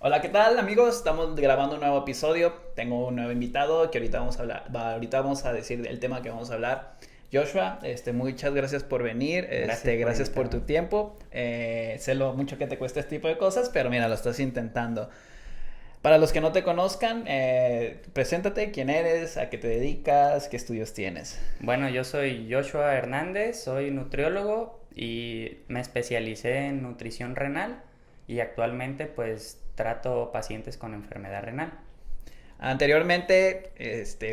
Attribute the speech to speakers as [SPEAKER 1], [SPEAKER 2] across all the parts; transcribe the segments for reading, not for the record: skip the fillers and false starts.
[SPEAKER 1] Hola, ¿qué tal amigos? Estamos grabando un nuevo episodio. Tengo un nuevo invitado que ahorita vamos a hablar, ahorita vamos a decir el tema que vamos a hablar. Joshua, muchas gracias por venir,
[SPEAKER 2] Gracias por
[SPEAKER 1] gracias por tu
[SPEAKER 2] invitarme.
[SPEAKER 1] tiempo. Sé lo mucho que te cuesta este tipo de cosas, pero mira, lo estás intentando. Para los que no te conozcan, preséntate, quién eres, a qué te dedicas, qué estudios tienes.
[SPEAKER 2] Bueno, yo soy Joshua Hernández, soy nutriólogo y me especialicé en nutrición renal y actualmente pues trato pacientes con enfermedad renal.
[SPEAKER 1] Anteriormente,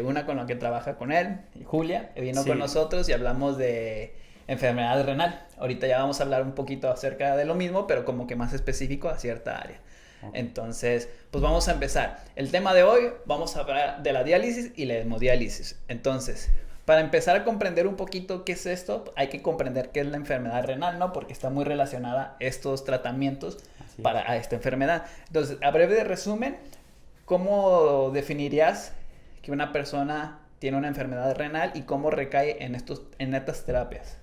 [SPEAKER 1] una con la que trabaja con él, Julia, que vino con
[SPEAKER 2] Sí,
[SPEAKER 1] nosotros y hablamos de enfermedad renal. Ahorita ya vamos a hablar un poquito acerca de lo mismo, pero como que más específico a cierta área.
[SPEAKER 2] ok.
[SPEAKER 1] Entonces, pues vamos a empezar. El tema de hoy, vamos a hablar de la diálisis y la hemodiálisis. Entonces, para empezar a comprender un poquito qué es esto, hay que comprender qué es la enfermedad renal, ¿no? Porque está muy relacionada estos tratamientos
[SPEAKER 2] Así es.
[SPEAKER 1] para esta enfermedad. Entonces, a breve de resumen, ¿cómo definirías que una persona tiene una enfermedad renal y cómo recae en estas terapias?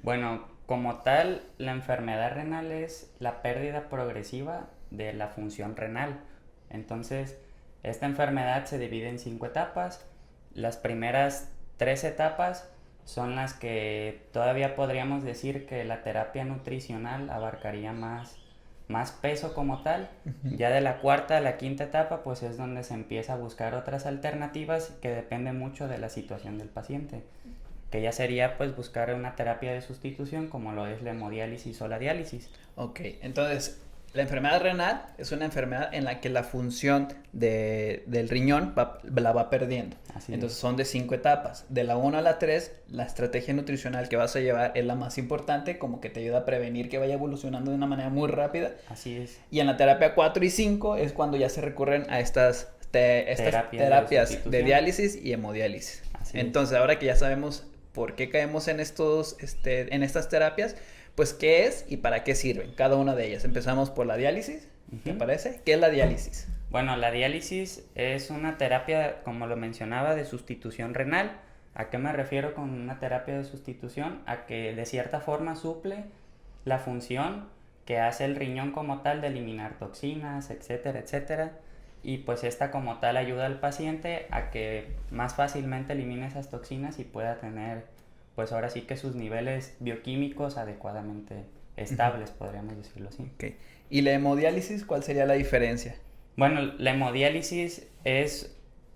[SPEAKER 2] Bueno, como tal, la enfermedad renal es la pérdida progresiva de la función renal. Entonces, esta enfermedad se divide en 5 etapas. Las primeras 3 etapas son las que todavía podríamos decir que la terapia nutricional abarcaría más peso como tal. Ya de la cuarta a la quinta etapa, pues es donde se empieza a buscar otras alternativas que dependen mucho de la situación del paciente, que ya sería pues buscar una terapia de sustitución como lo es la hemodiálisis o la diálisis.
[SPEAKER 1] Ok, entonces la enfermedad renal es una enfermedad en la que la función del riñón la va perdiendo.
[SPEAKER 2] Así
[SPEAKER 1] Entonces
[SPEAKER 2] es,
[SPEAKER 1] son de 5 etapas. De la 1 a la 3, la estrategia nutricional que vas a llevar es la más importante, como que te ayuda a prevenir que vaya evolucionando de una manera muy rápida.
[SPEAKER 2] así es.
[SPEAKER 1] Y en la terapia 4 y 5 es cuando ya se recurren a estas
[SPEAKER 2] Terapias de
[SPEAKER 1] terapias de
[SPEAKER 2] sustitución,
[SPEAKER 1] diálisis y hemodiálisis.
[SPEAKER 2] así es.
[SPEAKER 1] Entonces, ahora que ya sabemos por qué caemos en estas terapias, pues qué es y para qué sirven cada una de ellas. Empezamos por la diálisis, ¿te
[SPEAKER 2] Ujú.
[SPEAKER 1] parece? ¿Qué es la diálisis?
[SPEAKER 2] Bueno, la diálisis es una terapia, como lo mencionaba, de sustitución renal. ¿A qué me refiero con una terapia de sustitución? A que de cierta forma suple la función que hace el riñón como tal de eliminar toxinas, etcétera, etcétera. Y pues esta como tal ayuda al paciente a que más fácilmente elimine esas toxinas y pueda tener pues ahora sí que sus niveles bioquímicos adecuadamente estables, podríamos decirlo así.
[SPEAKER 1] Okay. ¿Y la hemodiálisis cuál sería la diferencia?
[SPEAKER 2] Bueno, la hemodiálisis es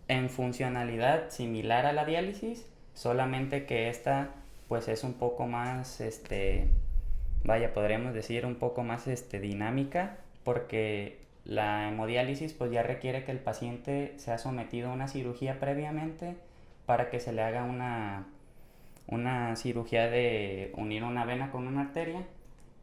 [SPEAKER 2] en funcionalidad similar a la diálisis, solamente que esta pues es un poco más, vaya, podríamos decir un poco más dinámica, porque la hemodiálisis pues ya requiere que el paciente sea sometido a una cirugía previamente para que se le haga una cirugía de unir una vena con una arteria,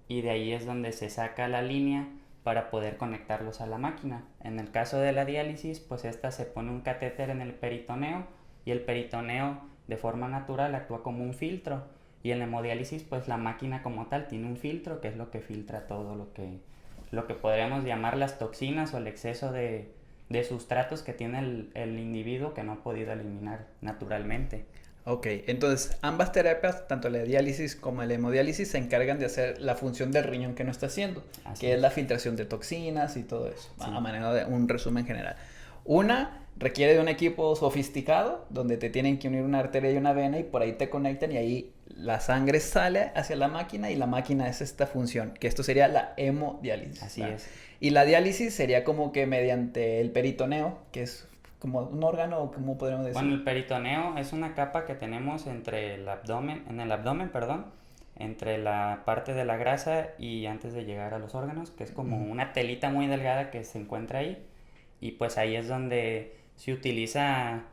[SPEAKER 2] y de ahí es donde se saca la línea para poder conectarlos a la máquina. En el caso de la diálisis, pues esta se pone un catéter en el peritoneo y el peritoneo de forma natural actúa como un filtro, y en la hemodiálisis pues la máquina como tal tiene un filtro que es lo que filtra todo lo que podríamos llamar las toxinas o el exceso de sustratos que tiene el individuo que no ha podido eliminar naturalmente.
[SPEAKER 1] Ok, entonces ambas terapias, tanto la diálisis como la hemodiálisis, se encargan de hacer la función del riñón que no está haciendo,
[SPEAKER 2] Así
[SPEAKER 1] que es la
[SPEAKER 2] es.
[SPEAKER 1] filtración de toxinas y todo eso, a
[SPEAKER 2] Sí.
[SPEAKER 1] manera de un resumen general. Una requiere de un equipo sofisticado, donde te tienen que unir una arteria y una vena y por ahí te conectan y ahí la sangre sale hacia la máquina y la máquina es esta función, que esto sería la hemodiálisis,
[SPEAKER 2] Así
[SPEAKER 1] ¿verdad?
[SPEAKER 2] es.
[SPEAKER 1] Y la diálisis sería como que mediante el peritoneo, que es como un órgano, o como podríamos
[SPEAKER 2] Bueno,
[SPEAKER 1] decir.
[SPEAKER 2] el peritoneo es una capa que tenemos entre el abdomen, en el abdomen, perdón, entre la parte de la grasa y antes de llegar a los órganos, que es como una telita muy delgada que se encuentra ahí, y pues ahí es donde se utiliza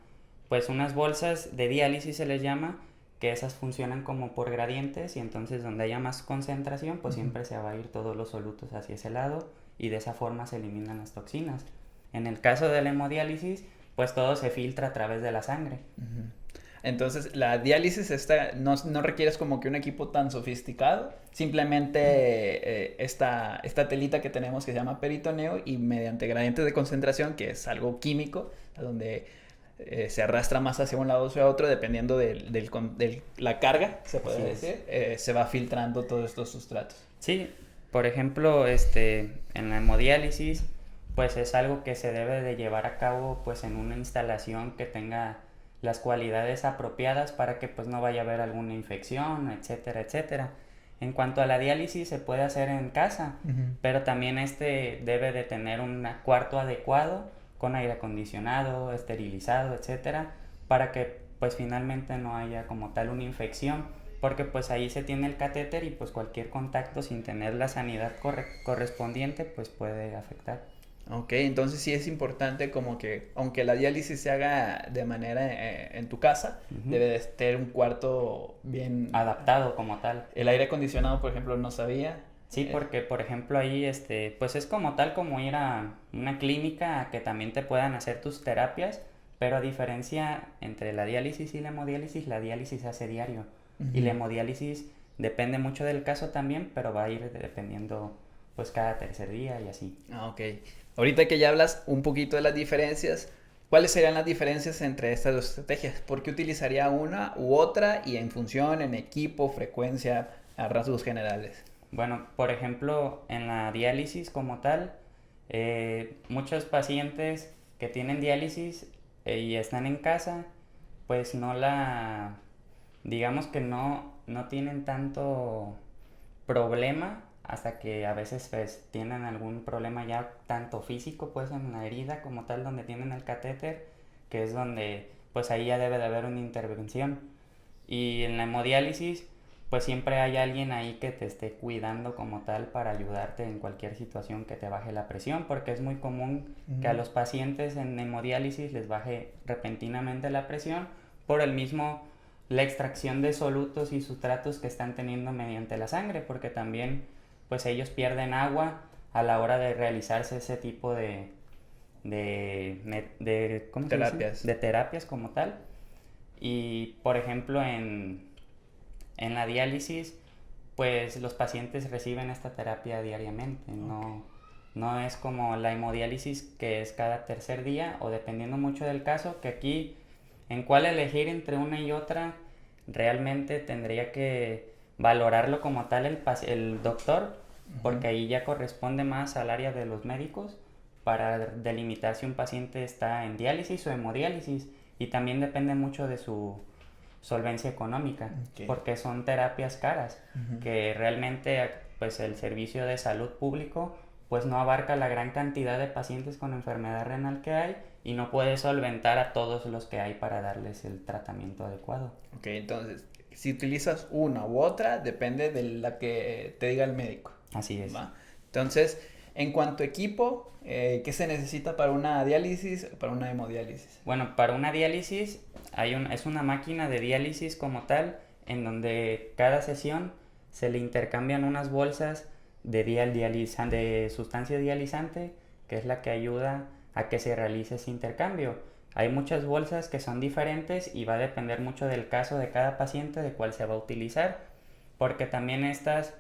[SPEAKER 2] pues unas bolsas de diálisis se les llama, que esas funcionan como por gradientes, y entonces donde haya más concentración pues siempre se va a ir todos los solutos hacia ese lado y de esa forma se eliminan las toxinas. En el caso de la hemodiálisis pues todo se filtra a través de la sangre.
[SPEAKER 1] Entonces, la diálisis no requieres como que un equipo tan sofisticado, simplemente esta telita que tenemos que se llama peritoneo y mediante gradientes de concentración, que es algo químico, donde se arrastra más hacia un lado o hacia otro, dependiendo de la carga, se
[SPEAKER 2] Así
[SPEAKER 1] puede
[SPEAKER 2] es.
[SPEAKER 1] decir, se va filtrando todos estos sustratos.
[SPEAKER 2] Sí, por ejemplo, en la hemodiálisis, pues es algo que se debe de llevar a cabo pues en una instalación que tenga las cualidades apropiadas para que pues no vaya a haber alguna infección, etcétera, etcétera. En cuanto a la diálisis se puede hacer en casa, pero también debe de tener un cuarto adecuado con aire acondicionado, esterilizado, etcétera, para que pues finalmente no haya como tal una infección, porque pues ahí se tiene el catéter y pues cualquier contacto sin tener la sanidad correspondiente pues puede afectar.
[SPEAKER 1] Ok, entonces sí es importante como que, aunque la diálisis se haga de manera en tu casa, debe de tener un cuarto bien
[SPEAKER 2] adaptado como tal.
[SPEAKER 1] El aire acondicionado, por ejemplo, no sabía.
[SPEAKER 2] Sí, porque por ejemplo ahí pues es como tal como ir a una clínica a que también te puedan hacer tus terapias, pero a diferencia entre la diálisis y la hemodiálisis, la diálisis se hace diario y la hemodiálisis depende mucho del caso también, pero va a ir dependiendo pues cada tercer día y así.
[SPEAKER 1] Ah, ok. Ahorita que ya hablas un poquito de las diferencias, ¿cuáles serían las diferencias entre estas dos estrategias? ¿Por qué utilizaría una u otra y en función, en equipo, frecuencia, a rasgos generales?
[SPEAKER 2] Bueno, por ejemplo, en la diálisis como tal, muchos pacientes que tienen diálisis y están en casa, pues digamos que no tienen tanto problema hasta que a veces pues tienen algún problema ya tanto físico pues en la herida como tal donde tienen el catéter, que es donde pues ahí ya debe de haber una intervención. Y en la hemodiálisis pues siempre hay alguien ahí que te esté cuidando como tal para ayudarte en cualquier situación que te baje la presión, porque es muy común que a los pacientes en hemodiálisis les baje repentinamente la presión por la extracción de solutos y sustratos que están teniendo mediante la sangre, porque también pues ellos pierden agua a la hora de realizarse ese tipo ¿cómo se dice? De terapias como tal. Y por ejemplo en la diálisis pues los pacientes reciben esta terapia diariamente, no es como la hemodiálisis que es cada tercer día o dependiendo mucho del caso, que aquí en cuál elegir entre una y otra realmente tendría que valorarlo como tal el doctor, porque ahí ya corresponde más al área de los médicos para delimitar si un paciente está en diálisis o hemodiálisis, y también depende mucho de su solvencia económica, porque son terapias caras, que realmente pues el servicio de salud público pues no abarca la gran cantidad de pacientes con enfermedad renal que hay y no puede solventar a todos los que hay para darles el tratamiento adecuado.
[SPEAKER 1] Ok, entonces, si utilizas una u otra, depende de la que te diga el médico.
[SPEAKER 2] Así es.
[SPEAKER 1] ¿Va? Entonces, en cuanto a equipo, ¿qué se necesita para una diálisis o para una hemodiálisis?
[SPEAKER 2] Bueno, para una diálisis es una máquina de diálisis como tal, en donde cada sesión se le intercambian unas bolsas de sustancia dializante, que es la que ayuda a que se realice ese intercambio. Hay muchas bolsas que son diferentes y va a depender mucho del caso de cada paciente de cuál se va a utilizar, porque también estas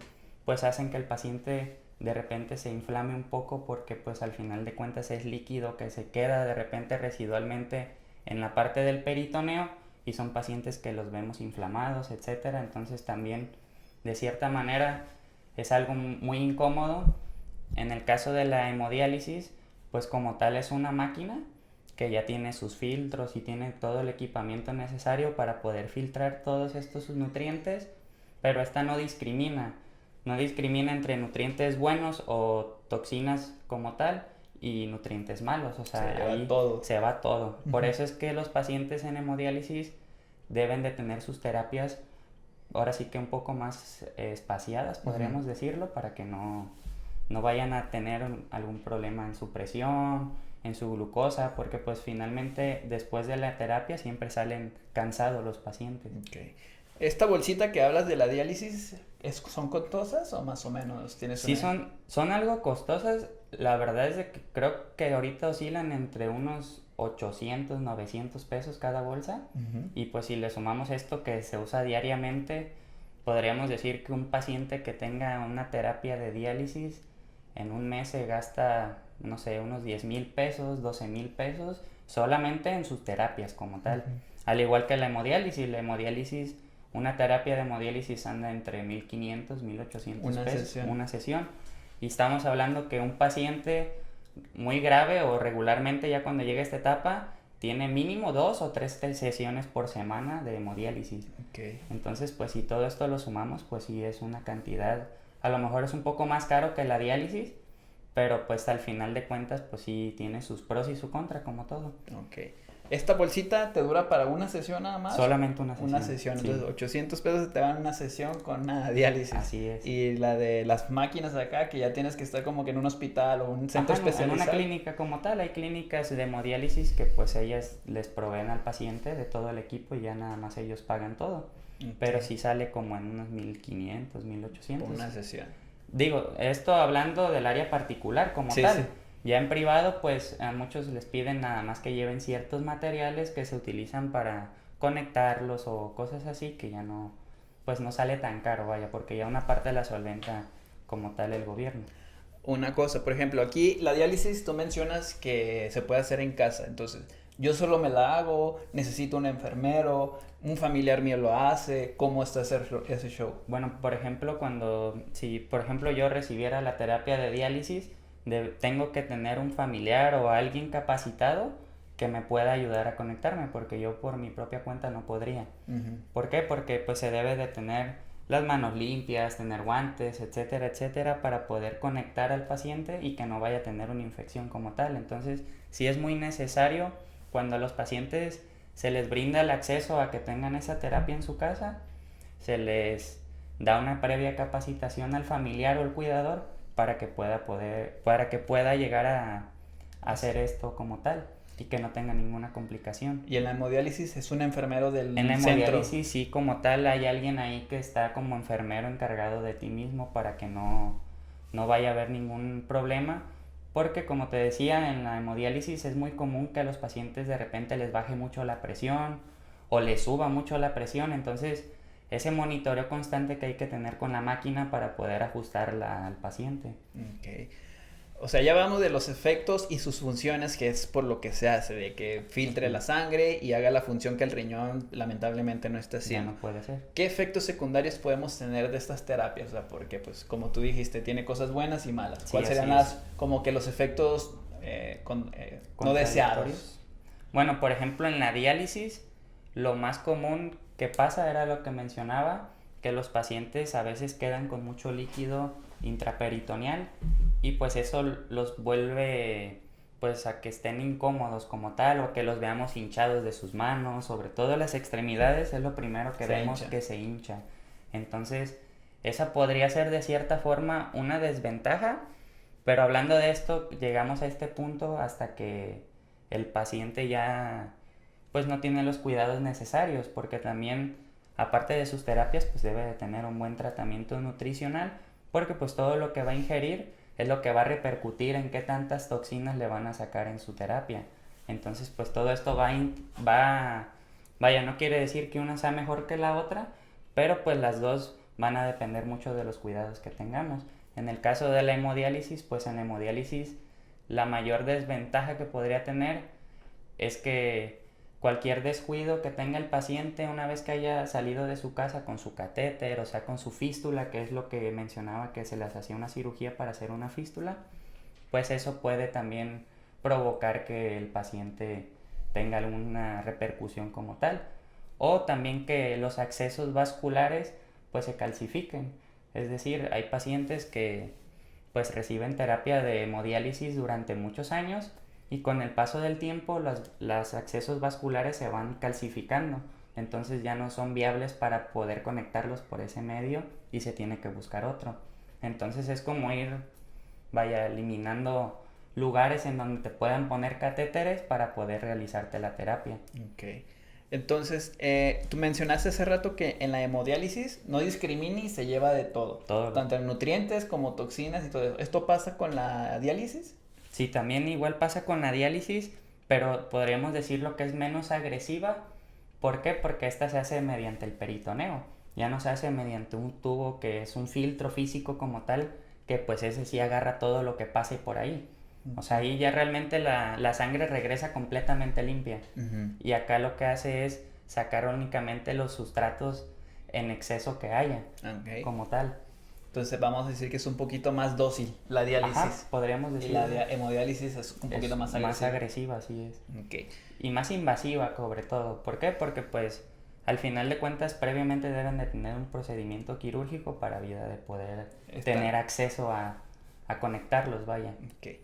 [SPEAKER 2] pues hacen que el paciente de repente se inflame un poco, porque pues al final de cuentas es líquido que se queda de repente residualmente en la parte del peritoneo y son pacientes que los vemos inflamados, etcétera. Entonces también de cierta manera es algo muy incómodo. En el caso de la hemodiálisis, pues como tal es una máquina que ya tiene sus filtros y tiene todo el equipamiento necesario para poder filtrar todos estos nutrientes, pero esta no discrimina entre nutrientes buenos o toxinas como tal y nutrientes malos, o sea, ahí se va todo. Por eso es que los pacientes en hemodiálisis deben de tener sus terapias ahora sí que un poco más espaciadas, podríamos decirlo, para que no vayan a tener algún problema en su presión, en su glucosa, porque pues finalmente después de la terapia siempre salen cansados los pacientes.
[SPEAKER 1] Okay. ¿Esta bolsita que hablas de la diálisis son costosas o más o menos tienes
[SPEAKER 2] Sí, son algo costosas. La verdad es de que creo que ahorita oscilan entre unos 800, 900 pesos cada bolsa. Y pues si le sumamos esto que se usa diariamente, podríamos decir que un paciente que tenga una terapia de diálisis en un mes se gasta, no sé, unos 10,000 pesos, 12,000 pesos solamente en sus terapias como tal. Al igual que la hemodiálisis, una terapia de hemodiálisis anda entre 1,500, 1,800 pesos una sesión. Y estamos hablando que un paciente muy grave o regularmente ya cuando llega esta etapa, tiene mínimo 2 o 3 sesiones por semana de hemodiálisis.
[SPEAKER 1] Okay.
[SPEAKER 2] Entonces, pues si todo esto lo sumamos, pues sí es una cantidad, a lo mejor es un poco más caro que la diálisis, pero pues al final de cuentas, pues sí tiene sus pros y su contra, como todo.
[SPEAKER 1] Ok. ¿Esta bolsita te dura para una sesión nada más?
[SPEAKER 2] Solamente una sesión.
[SPEAKER 1] Una sesión,
[SPEAKER 2] sí.
[SPEAKER 1] Entonces 800 pesos te van una sesión con una diálisis.
[SPEAKER 2] Así es.
[SPEAKER 1] Y la de las máquinas acá, que ya tienes que estar como que en un hospital o un centro especializado.
[SPEAKER 2] En una clínica como tal, hay clínicas de hemodiálisis que pues ellas les proveen al paciente de todo el equipo y ya nada más ellos pagan todo. Okay. Pero sí sale como en unos 1500, 1800.
[SPEAKER 1] Por una sesión.
[SPEAKER 2] Digo, esto hablando del área particular como tal. Sí. Ya en privado, pues a muchos les piden nada más que lleven ciertos materiales que se utilizan para conectarlos o cosas así, que ya no, pues no sale tan caro, vaya, porque ya una parte la solventa como tal el gobierno.
[SPEAKER 1] Una cosa, por ejemplo, aquí la diálisis tú mencionas que se puede hacer en casa, entonces yo solo me la hago, necesito un enfermero, un familiar mío lo hace, ¿cómo está ese show?
[SPEAKER 2] Bueno, por ejemplo, si por ejemplo yo recibiera la terapia de diálisis, tengo que tener un familiar o alguien capacitado que me pueda ayudar a conectarme, porque yo por mi propia cuenta no podría. ¿Por qué? Porque pues se debe de tener las manos limpias, tener guantes, etcétera, etcétera, para poder conectar al paciente y que no vaya a tener una infección como tal. Entonces, sí es muy necesario cuando a los pacientes se les brinda el acceso a que tengan esa terapia en su casa, se les da una previa capacitación al familiar o al cuidador para que pueda llegar a hacer esto como tal y que no tenga ninguna complicación.
[SPEAKER 1] ¿Y en la hemodiálisis es un enfermero del centro?
[SPEAKER 2] En la hemodiálisis sí, como tal, hay alguien ahí que está como enfermero encargado de ti mismo para que no vaya a haber ningún problema, porque como te decía, en la hemodiálisis es muy común que a los pacientes de repente les baje mucho la presión o les suba mucho la presión, entonces ese monitoreo constante que hay que tener con la máquina para poder ajustarla al paciente.
[SPEAKER 1] Okay. O sea, ya hablamos de los efectos y sus funciones, que es por lo que se hace, de que filtre la sangre y haga la función que el riñón lamentablemente no está haciendo.
[SPEAKER 2] Ya no puede ser.
[SPEAKER 1] ¿Qué efectos secundarios podemos tener de estas terapias? O sea, porque pues como tú dijiste, tiene cosas buenas y malas. Sí, ¿cuáles serían como que los efectos no deseados?
[SPEAKER 2] Bueno, por ejemplo, en la diálisis, lo más común que pasa era lo que mencionaba, que los pacientes a veces quedan con mucho líquido intraperitoneal y pues eso los vuelve pues a que estén incómodos como tal o que los veamos hinchados de sus manos, sobre todo las extremidades es lo primero que vemos que se hincha. Entonces esa podría ser de cierta forma una desventaja, pero hablando de esto llegamos a este punto hasta que el paciente ya pues no tiene los cuidados necesarios, porque también aparte de sus terapias pues debe de tener un buen tratamiento nutricional, porque pues todo lo que va a ingerir es lo que va a repercutir en qué tantas toxinas le van a sacar en su terapia. Entonces pues todo esto vaya, no quiere decir que una sea mejor que la otra, pero pues las dos van a depender mucho de los cuidados que tengamos. En el caso de la hemodiálisis, pues en hemodiálisis la mayor desventaja que podría tener es que cualquier descuido que tenga el paciente una vez que haya salido de su casa con su catéter, o sea, con su fístula, que es lo que mencionaba que se les hacía una cirugía para hacer una fístula, pues eso puede también provocar que el paciente tenga alguna repercusión como tal. O también que los accesos vasculares pues se calcifiquen. Es decir, hay pacientes que pues reciben terapia de hemodiálisis durante muchos años y con el paso del tiempo los accesos vasculares se van calcificando, entonces ya no son viables para poder conectarlos por ese medio y se tiene que buscar otro. Entonces es como eliminando lugares en donde te puedan poner catéteres para poder realizarte la terapia.
[SPEAKER 1] Okay. Entonces, tú mencionaste hace rato que en la hemodiálisis no discrimina y se lleva de todo. Tanto en nutrientes como toxinas y todo eso. ¿Esto pasa con la diálisis?
[SPEAKER 2] Sí, también igual pasa con la diálisis, pero podríamos decirlo que es menos agresiva. ¿Por qué? Porque esta se hace mediante el peritoneo. Ya no se hace mediante un tubo que es un filtro físico como tal, que pues ese sí agarra todo lo que pase por ahí. O sea, ahí ya realmente la sangre regresa completamente limpia. Y acá lo que hace es sacar únicamente los sustratos en exceso que haya, como tal.
[SPEAKER 1] Entonces vamos a decir que es un poquito más dócil la diálisis.
[SPEAKER 2] Ajá, podríamos
[SPEAKER 1] Y
[SPEAKER 2] decir.
[SPEAKER 1] la hemodiálisis es un poquito más agresiva.
[SPEAKER 2] Más agresiva, así es.
[SPEAKER 1] Ok.
[SPEAKER 2] Y más invasiva, sobre todo. ¿Por qué? Porque pues al final de cuentas previamente deben de tener un procedimiento quirúrgico para vida de poder tener acceso a conectarlos, vaya.
[SPEAKER 1] Ok.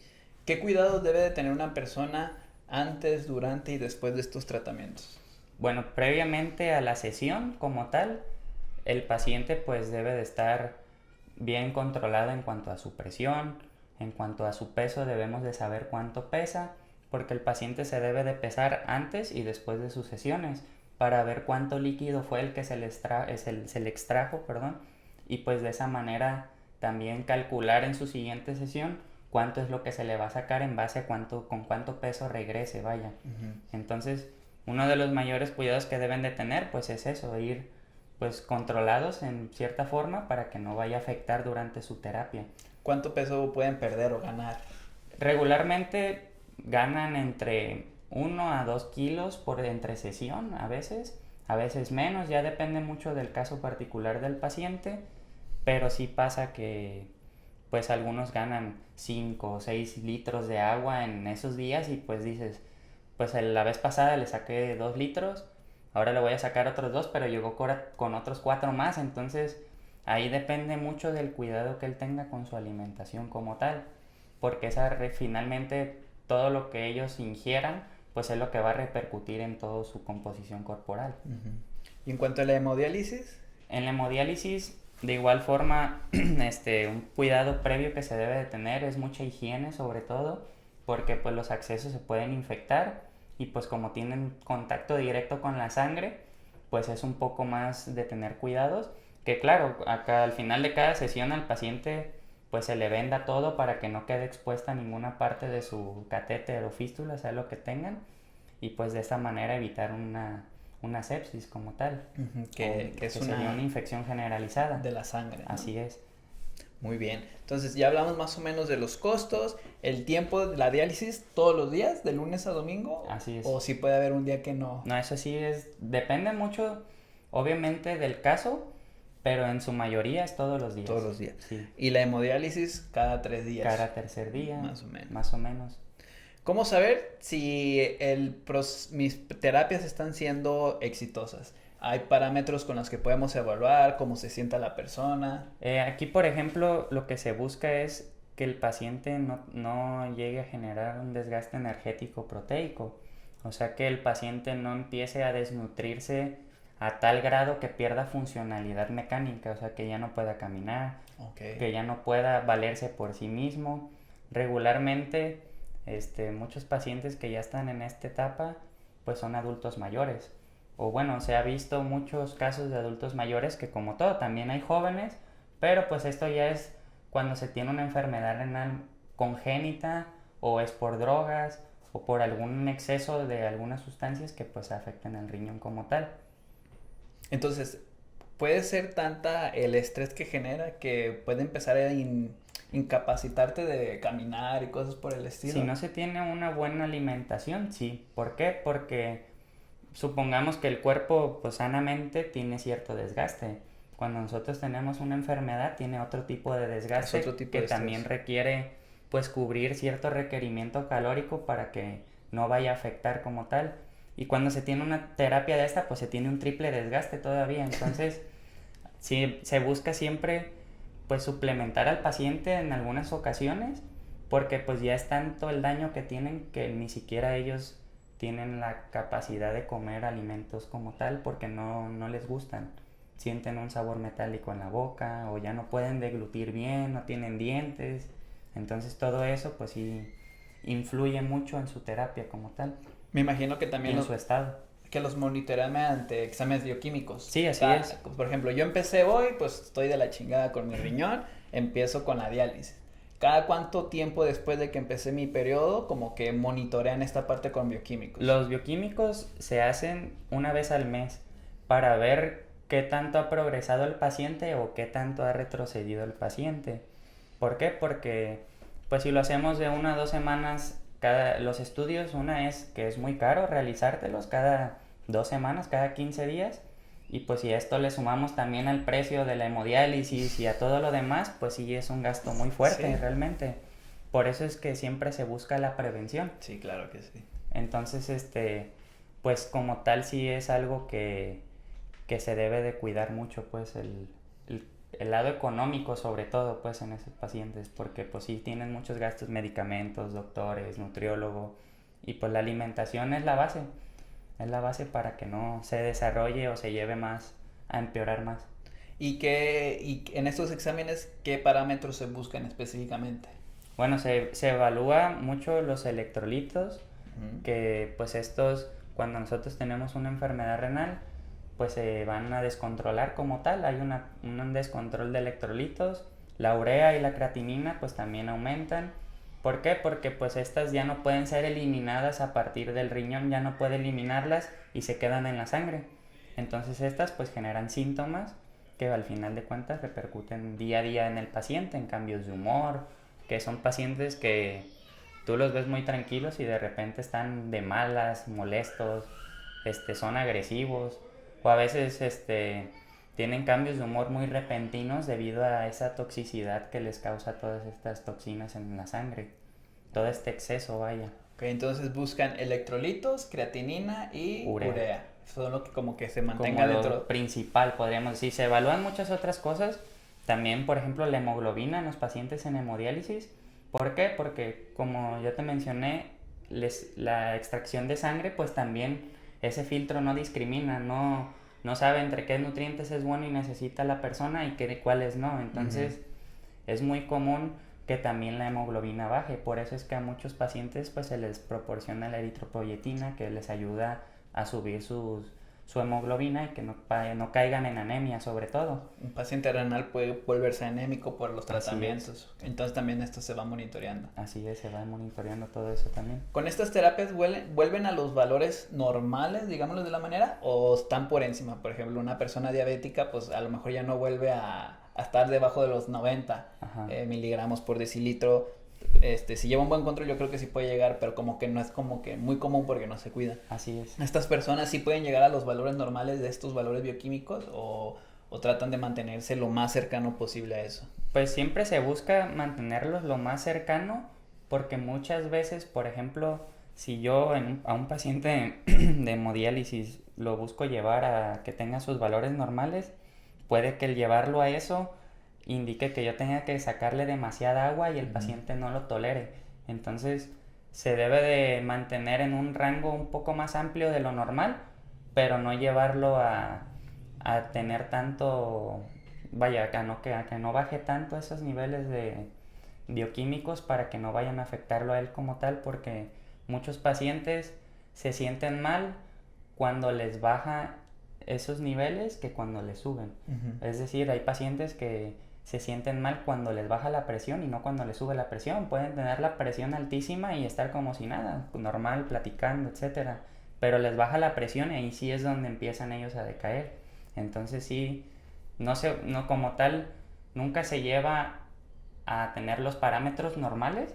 [SPEAKER 1] ¿Qué cuidados debe de tener una persona antes, durante y después de estos tratamientos?
[SPEAKER 2] Bueno, previamente a la sesión como tal, el paciente pues debe de estar bien controlado en cuanto a su presión, en cuanto a su peso debemos de saber cuánto pesa, porque el paciente se debe de pesar antes y después de sus sesiones para ver cuánto líquido fue el que se le extrajo, perdón, y pues de esa manera también calcular en su siguiente sesión cuánto es lo que se le va a sacar en base a con cuánto peso regrese, vaya. Entonces, uno de los mayores cuidados que deben de tener pues es eso, ir pues controlados en cierta forma para que no vaya a afectar durante su terapia.
[SPEAKER 1] ¿Cuánto peso pueden perder o ganar?
[SPEAKER 2] Regularmente ganan entre 1 a 2 kilos por entre sesión a veces menos, ya depende mucho del caso particular del paciente, pero sí pasa que pues algunos ganan 5 o 6 litros de agua en esos días y pues dices, pues la vez pasada le saqué 2 litros, ahora le voy a sacar otros 2, pero llegó con otros 4 más, entonces ahí depende mucho del cuidado que él tenga con su alimentación como tal, porque finalmente todo lo que ellos ingieran, pues es lo que va a repercutir en toda su composición corporal.
[SPEAKER 1] ¿Y en cuanto a la hemodiálisis?
[SPEAKER 2] En la hemodiálisis, de igual forma, un cuidado previo que se debe de tener es mucha higiene sobre todo, porque pues los accesos se pueden infectar y pues como tienen contacto directo con la sangre, pues es un poco más de tener cuidados, que claro, acá al final de cada sesión al paciente pues se le venda todo para que no quede expuesta ninguna parte de su catéter o fístula, sea lo que tengan, y pues de esa manera evitar una sepsis como tal,
[SPEAKER 1] que
[SPEAKER 2] sería una infección generalizada
[SPEAKER 1] de la sangre, ¿no?
[SPEAKER 2] Así es.
[SPEAKER 1] Muy bien, entonces ya hablamos más o menos de los costos, el tiempo de la diálisis todos los días, de lunes a domingo.
[SPEAKER 2] Así es.
[SPEAKER 1] O si puede haber un día que no.
[SPEAKER 2] No, eso sí depende mucho, obviamente, del caso, pero en su mayoría es todos los días.
[SPEAKER 1] Todos los días.
[SPEAKER 2] Sí.
[SPEAKER 1] Y la hemodiálisis cada 3 días.
[SPEAKER 2] Cada tercer día.
[SPEAKER 1] Más o menos.
[SPEAKER 2] Más o menos.
[SPEAKER 1] ¿Cómo saber si mis terapias están siendo exitosas? ¿Hay parámetros con los que podemos evaluar cómo se sienta la persona?
[SPEAKER 2] Aquí, por ejemplo, lo que se busca es que el paciente no llegue a generar un desgaste energético proteico. O sea, que el paciente no empiece a desnutrirse a tal grado que pierda funcionalidad mecánica. O sea, que ya no pueda caminar, que ya no pueda valerse por sí mismo. Regularmente, muchos pacientes que ya están en esta etapa, pues son adultos mayores. O bueno, se ha visto muchos casos de adultos mayores que como todo, también hay jóvenes, pero pues esto ya es cuando se tiene una enfermedad renal congénita o es por drogas o por algún exceso de algunas sustancias que pues afectan al riñón como tal.
[SPEAKER 1] Entonces, puede ser tanta el estrés que genera que puede empezar a incapacitarte de caminar y cosas por el estilo.
[SPEAKER 2] Si no se tiene una buena alimentación, sí. ¿Por qué? Porque supongamos que el cuerpo pues sanamente tiene cierto desgaste. Cuando nosotros tenemos una enfermedad tiene otro tipo de desgaste que también requiere pues cubrir cierto requerimiento calórico para que no vaya a afectar como tal. Y cuando se tiene una terapia de esta pues se tiene un triple desgaste todavía. Entonces sí, se busca siempre pues suplementar al paciente en algunas ocasiones porque pues ya es tanto el daño que tienen que ni siquiera ellos tienen la capacidad de comer alimentos como tal porque no les gustan. Sienten un sabor metálico en la boca o ya no pueden deglutir bien, no tienen dientes. Entonces todo eso pues sí influye mucho en su terapia como tal.
[SPEAKER 1] Me imagino que también
[SPEAKER 2] en su estado.
[SPEAKER 1] Que los monitorean mediante exámenes bioquímicos.
[SPEAKER 2] Sí, así es.
[SPEAKER 1] Por ejemplo, yo empecé hoy, pues estoy de la chingada con mi riñón, empiezo con la diálisis. ¿Cada cuánto tiempo después de que empecé mi periodo, como que monitorean esta parte con bioquímicos?
[SPEAKER 2] Los bioquímicos se hacen una vez al mes para ver qué tanto ha progresado el paciente o qué tanto ha retrocedido el paciente. ¿Por qué? Porque pues si lo hacemos de 1 a 2 semanas, los estudios, una es que es muy caro realizártelos cada 2 semanas, cada 15 días. Y pues si a esto le sumamos también al precio de la hemodiálisis y a todo lo demás, pues sí es un gasto muy fuerte,
[SPEAKER 1] Sí.
[SPEAKER 2] realmente. Por eso es que siempre se busca la prevención.
[SPEAKER 1] Sí, claro que sí.
[SPEAKER 2] Entonces, pues como tal sí es algo que se debe de cuidar mucho, pues el lado económico sobre todo, pues en esos pacientes, porque pues sí tienen muchos gastos, medicamentos, doctores, nutriólogo, y pues la alimentación es la base para que no se desarrolle o se lleve más a empeorar más.
[SPEAKER 1] Y en estos exámenes, qué parámetros se buscan específicamente?
[SPEAKER 2] Bueno, se evalúa mucho los electrolitos,
[SPEAKER 1] Ujú.
[SPEAKER 2] que pues estos, cuando nosotros tenemos una enfermedad renal, pues se van a descontrolar como tal, hay un descontrol de electrolitos, la urea y la creatinina pues también aumentan. ¿Por qué? Porque pues estas ya no pueden ser eliminadas a partir del riñón, ya no puede eliminarlas y se quedan en la sangre. Entonces estas pues generan síntomas que al final de cuentas repercuten día a día en el paciente, en cambios de humor, que son pacientes que tú los ves muy tranquilos y de repente están de malas, molestos, son agresivos o a veces tienen cambios de humor muy repentinos debido a esa toxicidad que les causa todas estas toxinas en la sangre, todo este exceso, vaya.
[SPEAKER 1] Ok, entonces buscan electrolitos, creatinina y
[SPEAKER 2] Urea.
[SPEAKER 1] urea. Eso es lo que como que se
[SPEAKER 2] Como
[SPEAKER 1] mantenga
[SPEAKER 2] lo
[SPEAKER 1] dentro.
[SPEAKER 2] principal, podríamos decir. Se evalúan muchas otras cosas, también por ejemplo la hemoglobina en los pacientes en hemodiálisis. ¿Por qué? Porque como ya te mencioné, la extracción de sangre pues también ese filtro no discrimina, no sabe entre qué nutrientes es bueno y necesita la persona y cuáles no. Entonces es muy común que también la hemoglobina baje. Por eso es que a muchos pacientes pues se les proporciona la eritropoyetina que les ayuda a subir su hemoglobina y que no caigan en anemia sobre todo.
[SPEAKER 1] Un paciente renal puede volverse anémico por los
[SPEAKER 2] Así es.
[SPEAKER 1] tratamientos. Entonces también esto se va monitoreando.
[SPEAKER 2] Así es, se va monitoreando todo eso también.
[SPEAKER 1] ¿Con estas terapias vuelven a los valores normales, digámoslo de la manera, o están por encima? Por ejemplo, una persona diabética, pues a lo mejor ya no vuelve a estar debajo de los 90
[SPEAKER 2] Ajá.
[SPEAKER 1] miligramos por decilitro. Si lleva un buen control, yo creo que sí puede llegar, pero como que no es como que muy común porque no se cuida.
[SPEAKER 2] Así es.
[SPEAKER 1] ¿Estas personas sí pueden llegar a los valores normales de estos valores bioquímicos o tratan de mantenerse lo más cercano posible a eso?
[SPEAKER 2] Pues siempre se busca mantenerlos lo más cercano porque muchas veces, por ejemplo, si yo a un paciente de hemodiálisis lo busco llevar a que tenga sus valores normales, puede que el llevarlo a eso indique que yo tenga que sacarle demasiada agua y el paciente no lo tolere. Entonces se debe de mantener en un rango un poco más amplio de lo normal, pero no llevarlo a tener tanto, vaya, a que no baje tanto esos niveles de bioquímicos para que no vayan a afectarlo a él como tal, porque muchos pacientes se sienten mal cuando les baja esos niveles que cuando les suben. Es decir, hay pacientes que se sienten mal cuando les baja la presión y no cuando les sube la presión. Pueden tener la presión altísima y estar como si nada, normal, platicando, etcétera. Pero les baja la presión y ahí sí es donde empiezan ellos a decaer. Entonces sí, no como tal, nunca se lleva a tener los parámetros normales,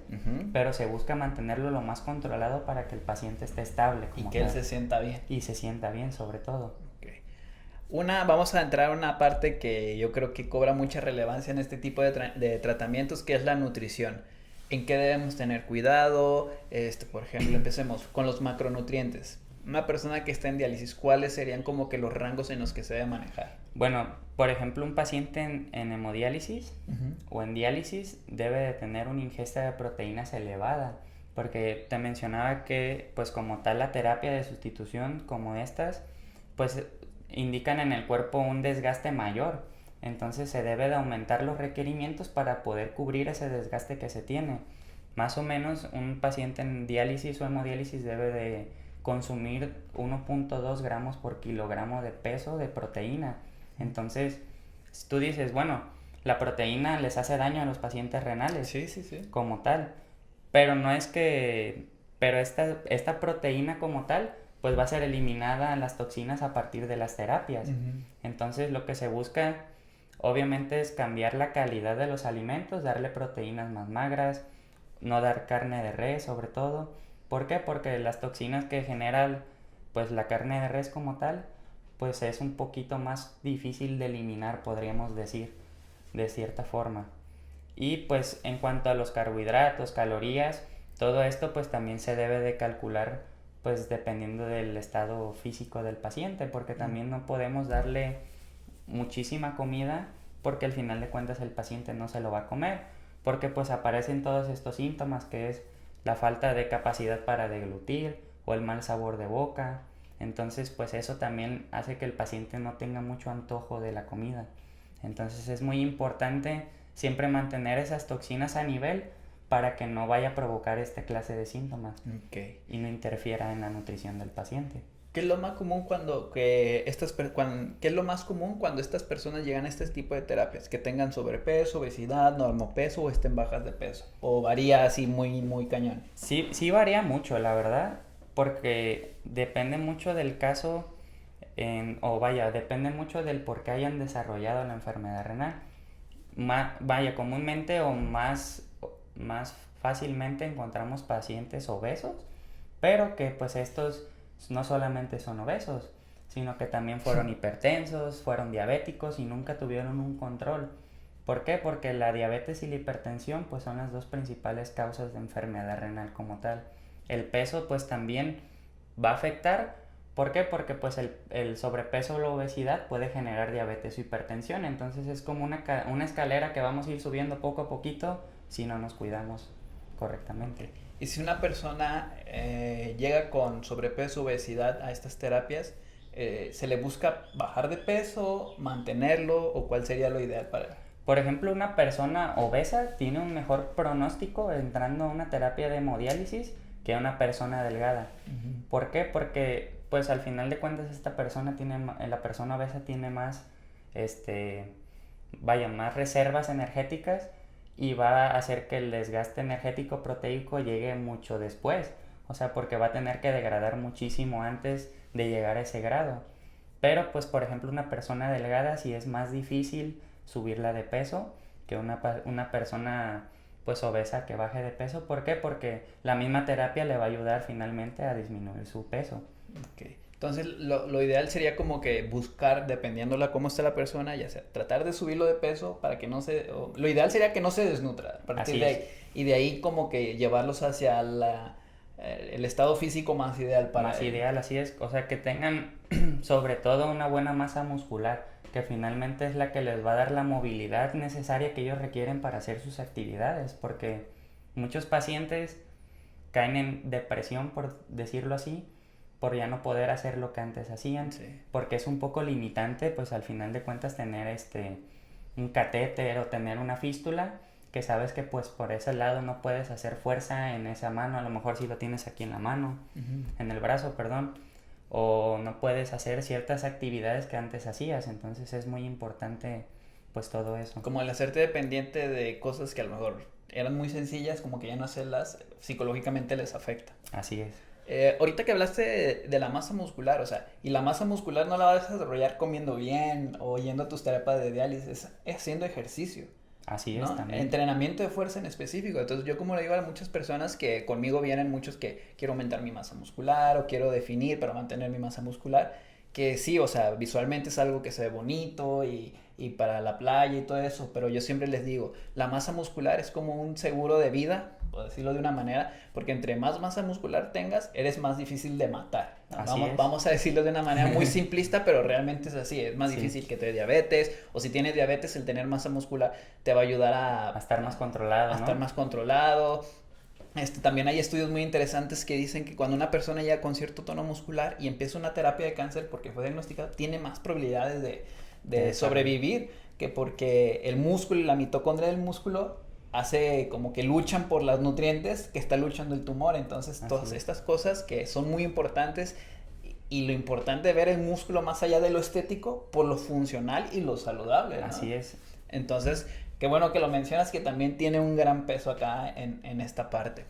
[SPEAKER 2] pero se busca mantenerlo lo más controlado para que el paciente esté estable.
[SPEAKER 1] Y que él se sienta bien.
[SPEAKER 2] Y se sienta bien, sobre todo.
[SPEAKER 1] Okay. Vamos a entrar a una parte que yo creo que cobra mucha relevancia en este tipo de tratamientos, que es la nutrición. ¿En qué debemos tener cuidado? Por ejemplo, empecemos con los macronutrientes. Una persona que está en diálisis, ¿cuáles serían como que los rangos en los que se debe manejar?
[SPEAKER 2] Bueno, por ejemplo, un paciente en hemodiálisis o en diálisis debe de tener una ingesta de proteínas elevada, porque te mencionaba que, pues como tal, la terapia de sustitución como estas, pues indican en el cuerpo un desgaste mayor. Entonces se debe de aumentar los requerimientos para poder cubrir ese desgaste que se tiene. Más o menos un paciente en diálisis o hemodiálisis debe de consumir 1.2 gramos por kilogramo de peso de proteína. Entonces, si tú dices, bueno, la proteína les hace daño a los pacientes renales,
[SPEAKER 1] sí, sí, sí,
[SPEAKER 2] como tal, pero no es que, pero esta proteína como tal, pues va a ser eliminada las toxinas a partir de las terapias. Entonces, lo que se busca, obviamente, es cambiar la calidad de los alimentos, darle proteínas más magras, no dar carne de res, sobre todo. ¿Por qué? Porque las toxinas que genera pues la carne de res como tal, pues es un poquito más difícil de eliminar, podríamos decir, de cierta forma. Y pues en cuanto a los carbohidratos, calorías, todo esto pues también se debe de calcular pues dependiendo del estado físico del paciente, porque también no podemos darle muchísima comida porque al final de cuentas el paciente no se lo va a comer, porque pues aparecen todos estos síntomas que es la falta de capacidad para deglutir o el mal sabor de boca. Entonces pues eso también hace que el paciente no tenga mucho antojo de la comida. Entonces es muy importante siempre mantener esas toxinas a nivel para que no vaya a provocar esta clase de síntomas y no interfiera en la nutrición del paciente.
[SPEAKER 1] ¿Qué es lo más común qué es lo más común cuando estas personas llegan a este tipo de terapias? Que tengan sobrepeso, obesidad, normopeso o estén bajas de peso. ¿O varía así muy, muy cañón?
[SPEAKER 2] Sí varía mucho, la verdad, porque depende mucho del caso, depende mucho del por qué hayan desarrollado la enfermedad renal. Comúnmente o más fácilmente encontramos pacientes obesos, pero que pues estos no solamente son obesos, sino que también fueron hipertensos, fueron diabéticos y nunca tuvieron un control. ¿Por qué? Porque la diabetes y la hipertensión pues son las dos principales causas de enfermedad renal como tal. El peso pues también va a afectar. ¿Por qué? Porque pues el sobrepeso o la obesidad puede generar diabetes o hipertensión. Entonces es como una escalera que vamos a ir subiendo poco a poquito si no nos cuidamos correctamente.
[SPEAKER 1] Y si una persona llega con sobrepeso, obesidad a estas terapias, ¿se le busca bajar de peso, mantenerlo o cuál sería lo ideal para él?
[SPEAKER 2] Por ejemplo, una persona obesa tiene un mejor pronóstico entrando a una terapia de hemodiálisis que una persona delgada.
[SPEAKER 1] Uh-huh.
[SPEAKER 2] ¿Por qué? Porque pues al final de cuentas la persona obesa tiene más, más reservas energéticas y va a hacer que el desgaste energético proteico llegue mucho después. O sea, porque va a tener que degradar muchísimo antes de llegar a ese grado. Pero pues por ejemplo una persona delgada sí es más difícil subirla de peso que una persona pues obesa que baje de peso. ¿Por qué? Porque la misma terapia le va a ayudar finalmente a disminuir su peso.
[SPEAKER 1] Okay. Entonces lo ideal sería como que buscar, dependiendo de cómo está la persona, ya sea tratar de subirlo de peso para que lo ideal sería que no se desnutra a partir de ahí. Y de ahí como que llevarlos hacia el estado físico más ideal para
[SPEAKER 2] más
[SPEAKER 1] él.
[SPEAKER 2] Ideal, así es. O sea, que tengan sobre todo una buena masa muscular, que finalmente es la que les va a dar la movilidad necesaria que ellos requieren para hacer sus actividades, porque muchos pacientes caen en depresión, por decirlo así, por ya no poder hacer lo que antes hacían,
[SPEAKER 1] Sí.
[SPEAKER 2] porque es un poco limitante, pues al final de cuentas tener un catéter o tener una fístula, que sabes que pues por ese lado no puedes hacer fuerza en esa mano, a lo mejor si lo tienes aquí en la mano, en el brazo, perdón, o no puedes hacer ciertas actividades que antes hacías. Entonces es muy importante pues todo eso.
[SPEAKER 1] Como el hacerte dependiente de cosas que a lo mejor eran muy sencillas, como que ya no hacerlas, psicológicamente les afecta.
[SPEAKER 2] Así es.
[SPEAKER 1] Ahorita que hablaste de la masa muscular, o sea, y la masa muscular no la vas a desarrollar comiendo bien o yendo a tus terapias de diálisis, es haciendo ejercicio.
[SPEAKER 2] Así
[SPEAKER 1] ¿No?
[SPEAKER 2] es también.
[SPEAKER 1] Entrenamiento de fuerza en específico. Entonces yo como le digo a muchas personas que conmigo vienen muchos que quiero aumentar mi masa muscular o quiero definir para mantener mi masa muscular, que sí, o sea, visualmente es algo que se ve bonito y para la playa y todo eso, pero yo siempre les digo, la masa muscular es como un seguro de vida, por decirlo de una manera, porque entre más masa muscular tengas, eres más difícil de matar. Vamos a decirlo de una manera muy simplista, pero realmente es así, es más difícil que te dé diabetes, o si tienes diabetes, el tener masa muscular te va a ayudar a
[SPEAKER 2] estar más controlado,
[SPEAKER 1] a estar más controlado. También hay estudios muy interesantes que dicen que cuando una persona llega con cierto tono muscular y empieza una terapia de cáncer porque fue diagnosticado, tiene más probabilidades de sobrevivir, que porque el músculo y la mitocondria del músculo hace como que luchan por los nutrientes que está luchando el tumor. Entonces todas estas cosas que son muy importantes, y lo importante de ver el músculo más allá de lo estético por lo funcional y lo saludable, ¿no?
[SPEAKER 2] Así es.
[SPEAKER 1] Entonces, qué bueno que lo mencionas, que también tiene un gran peso acá en esta parte.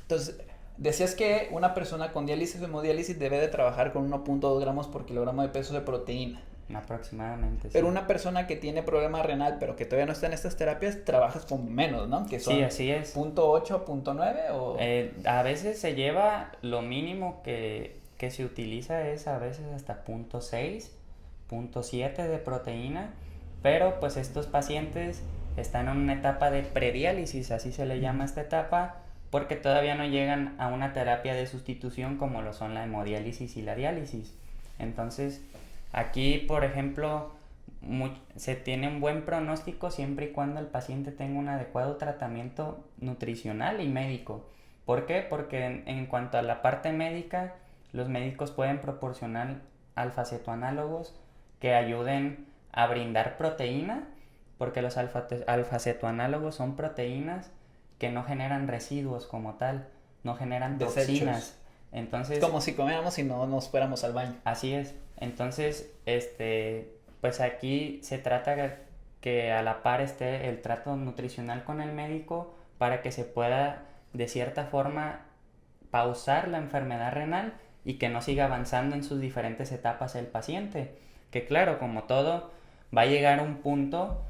[SPEAKER 1] Entonces, decías que una persona con diálisis o hemodiálisis debe de trabajar con 1.2 gramos por kilogramo de peso de proteína.
[SPEAKER 2] Aproximadamente,
[SPEAKER 1] Pero una persona que tiene problema renal, pero que todavía no está en estas terapias, trabajas con menos, ¿no? Que son
[SPEAKER 2] sí, así es.
[SPEAKER 1] 0.8, 0.9 o...
[SPEAKER 2] A veces se lleva lo mínimo que se utiliza es a veces hasta 0.6, 0.7 de proteína, pero pues estos pacientes están en una etapa de prediálisis, así se le llama esta etapa, porque todavía no llegan a una terapia de sustitución como lo son la hemodiálisis y la diálisis. Entonces, aquí, por ejemplo, se tiene un buen pronóstico siempre y cuando el paciente tenga un adecuado tratamiento nutricional y médico. ¿Por qué? Porque en cuanto a la parte médica, los médicos pueden proporcionar alfa-cetoanálogos que ayuden a brindar proteína, porque los alfa-cetoanálogos son proteínas que no generan residuos como tal, no generan toxinas.
[SPEAKER 1] Desechos.
[SPEAKER 2] Entonces,
[SPEAKER 1] Como si comiéramos y no nos fuéramos al baño.
[SPEAKER 2] así es. Entonces, pues aquí se trata que a la par esté el trato nutricional con el médico para que se pueda de cierta forma pausar la enfermedad renal y que no siga avanzando en sus diferentes etapas el paciente. Que claro, como todo, va a llegar a un punto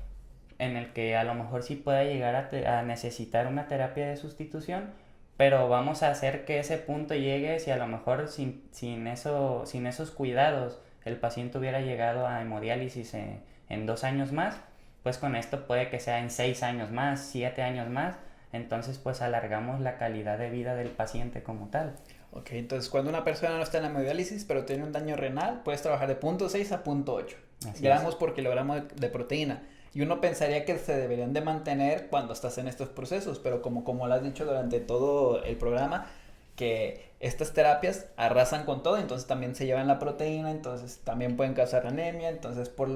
[SPEAKER 2] en el que a lo mejor sí pueda llegar a necesitar una terapia de sustitución, pero vamos a hacer que ese punto llegue si a lo mejor sin esos cuidados el paciente hubiera llegado a hemodiálisis en 2 años más, pues con esto puede que sea en 6 años más, 7 años más, entonces pues alargamos la calidad de vida del paciente como tal.
[SPEAKER 1] Ok, entonces cuando una persona no está en la hemodiálisis pero tiene un daño renal, puedes trabajar de 0.6 a 0.8 gramos por kilogramo de proteína. Y uno pensaría que se deberían de mantener cuando estás en estos procesos, pero como lo has dicho durante todo el programa, que estas terapias arrasan con todo, entonces también se llevan la proteína, entonces también pueden causar anemia, entonces por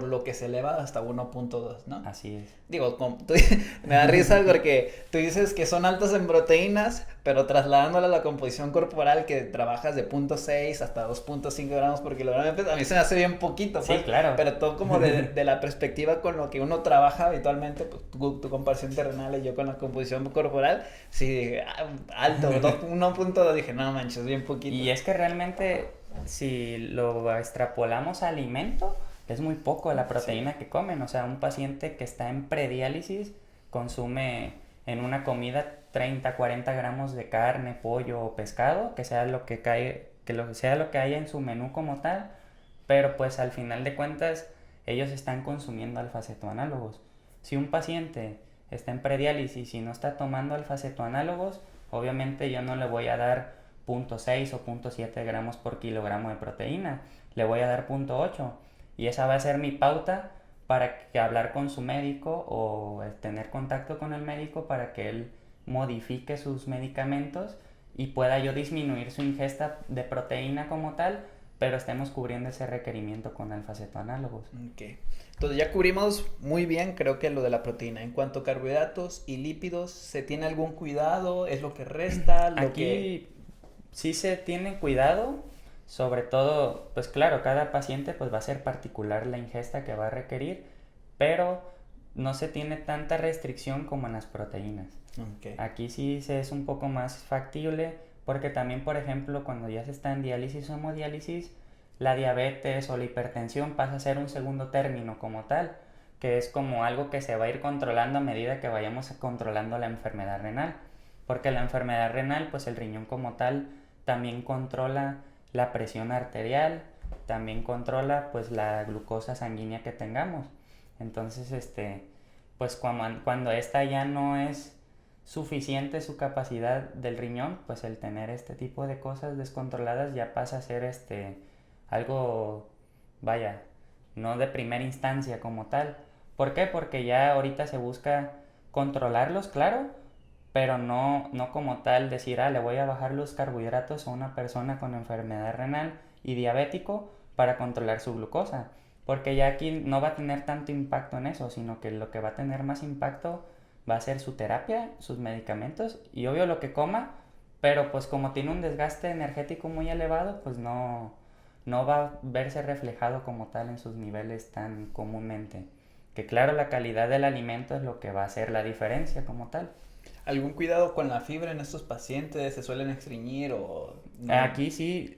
[SPEAKER 1] lo que se eleva hasta 1.2, ¿no?
[SPEAKER 2] Así es.
[SPEAKER 1] Digo, me da risa porque tú dices que son altos en proteínas, pero trasladándolo a la composición corporal que trabajas de 0.6 hasta 2.5 gramos por kilogramo, pues a mí se me hace bien poquito, pues,
[SPEAKER 2] sí, claro.
[SPEAKER 1] Pero todo como de la perspectiva con lo que uno trabaja habitualmente, pues tu comparación terrenal y yo con la composición corporal, sí, dije, alto, 1.2, dije, no manches, bien poquito.
[SPEAKER 2] Y es que realmente, si lo extrapolamos a alimento, es muy poco la proteína que comen. O sea, un paciente que está en prediálisis consume en una comida 30, 40 gramos de carne, pollo o pescado, que sea lo que sea lo que haya en su menú como tal, pero pues al final de cuentas ellos están consumiendo alfa-cetoanálogos. Si un paciente está en prediálisis y no está tomando alfa-cetoanálogos, obviamente yo no le voy a dar 0.6 o 0.7 gramos por kilogramo de proteína, le voy a dar 0.8 y esa va a ser mi pauta para que hablar con su médico o tener contacto con el médico para que él modifique sus medicamentos y pueda yo disminuir su ingesta de proteína como tal, pero estemos cubriendo ese requerimiento con alfa-cetoanálogos.
[SPEAKER 1] Ok. Entonces ya cubrimos muy bien, creo que lo de la proteína. En cuanto a carbohidratos y lípidos, ¿se tiene algún cuidado? ¿Es lo que resta?
[SPEAKER 2] Aquí sí se tiene cuidado, sobre todo, pues claro, cada paciente pues va a ser particular la ingesta que va a requerir, pero no se tiene tanta restricción como en las proteínas.
[SPEAKER 1] Okay.
[SPEAKER 2] Aquí sí es un poco más factible, porque también, por ejemplo, cuando ya se está en diálisis o hemodiálisis, la diabetes o la hipertensión pasa a ser un segundo término como tal, que es como algo que se va a ir controlando a medida que vayamos controlando la enfermedad renal, porque la enfermedad renal, pues el riñón como tal, también controla la presión arterial, también controla pues la glucosa sanguínea que tengamos. Entonces, pues cuando esta ya no es suficiente su capacidad del riñón, pues el tener este tipo de cosas descontroladas ya pasa a ser algo, vaya, no de primera instancia como tal. ¿Por qué? Porque ya ahorita se busca controlarlos, claro, pero no como tal decir, le voy a bajar los carbohidratos a una persona con enfermedad renal y diabético para controlar su glucosa, porque ya aquí no va a tener tanto impacto en eso, sino que lo que va a tener más impacto va a ser su terapia, sus medicamentos y obvio lo que coma, pero pues como tiene un desgaste energético muy elevado, pues no va a verse reflejado como tal en sus niveles tan comúnmente. Que claro, la calidad del alimento es lo que va a hacer la diferencia como tal.
[SPEAKER 1] ¿Algún cuidado con la fibra en estos pacientes? ¿Se suelen estreñir o...?
[SPEAKER 2] No? Aquí sí,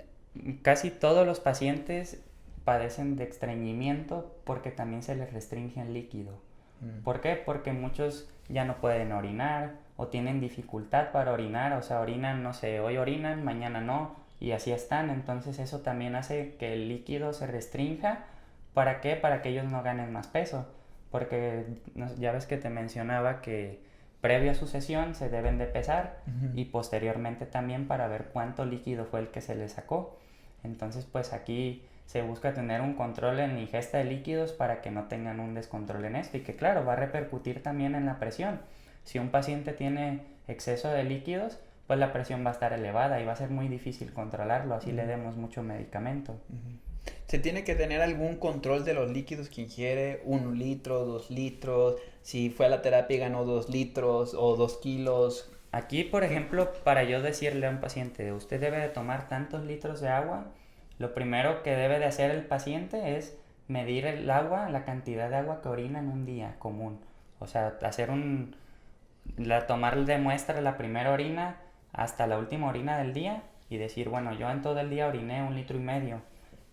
[SPEAKER 2] casi todos los pacientes padecen de estreñimiento porque también se les restringe el líquido. ¿Por qué? Porque muchos ya no pueden orinar o tienen dificultad para orinar, o sea, orinan, no sé, hoy orinan, mañana no, y así están. Entonces eso también hace que el líquido se restrinja ¿Para qué? Para que ellos no ganen más peso. Porque ya ves que te mencionaba que previo a su sesión se deben de pesar y posteriormente también para ver cuánto líquido fue el que se le sacó. Entonces pues aquí se busca tener un control en la ingesta de líquidos para que no tengan un descontrol en esto y que claro va a repercutir también en la presión. Si un paciente tiene exceso de líquidos, pues la presión va a estar elevada y va a ser muy difícil controlarlo, así le demos mucho medicamento.
[SPEAKER 1] ¿Se tiene que tener algún control de los líquidos que ingiere? 1 litro, 2 litros, si fue a la terapia y ganó 2 litros o 2 kilos.
[SPEAKER 2] Aquí, por ejemplo, para yo decirle a un paciente, usted debe de tomar tantos litros de agua, lo primero que debe de hacer el paciente es medir el agua, la cantidad de agua que orina en un día común. O sea, tomar de muestra la primera orina hasta la última orina del día y decir, bueno, yo en todo el día oriné 1,5 litros.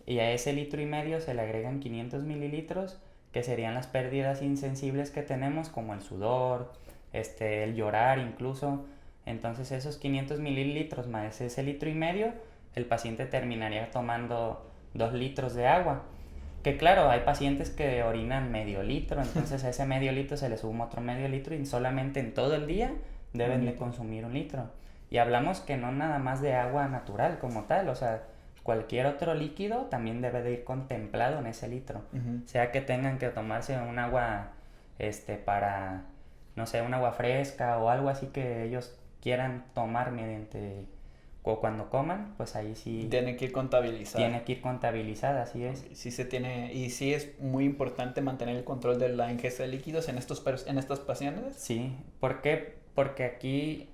[SPEAKER 2] Y a ese 1,5 litros se le agregan 500 mililitros, que serían las pérdidas insensibles que tenemos, como el sudor, el llorar incluso. Entonces esos 500 mililitros más ese 1,5 litros, el paciente terminaría tomando 2 litros de agua. Que claro, hay pacientes que orinan medio litro, entonces a ese medio litro se le suma otro medio litro y solamente en todo el día deben de consumir 1 litro. Y hablamos que no nada más de agua natural como tal, o sea, cualquier otro líquido también debe de ir contemplado en ese litro. Sea que tengan que tomarse un agua para, no sé, un agua fresca o algo así que ellos quieran tomar mediante o cuando coman, pues ahí sí
[SPEAKER 1] Tiene que ir contabilizada.
[SPEAKER 2] tiene que ir contabilizada, así es.
[SPEAKER 1] Sí se tiene, y sí es muy importante mantener el control de la ingesta de líquidos en estas pacientes.
[SPEAKER 2] Sí, ¿por qué? Porque aquí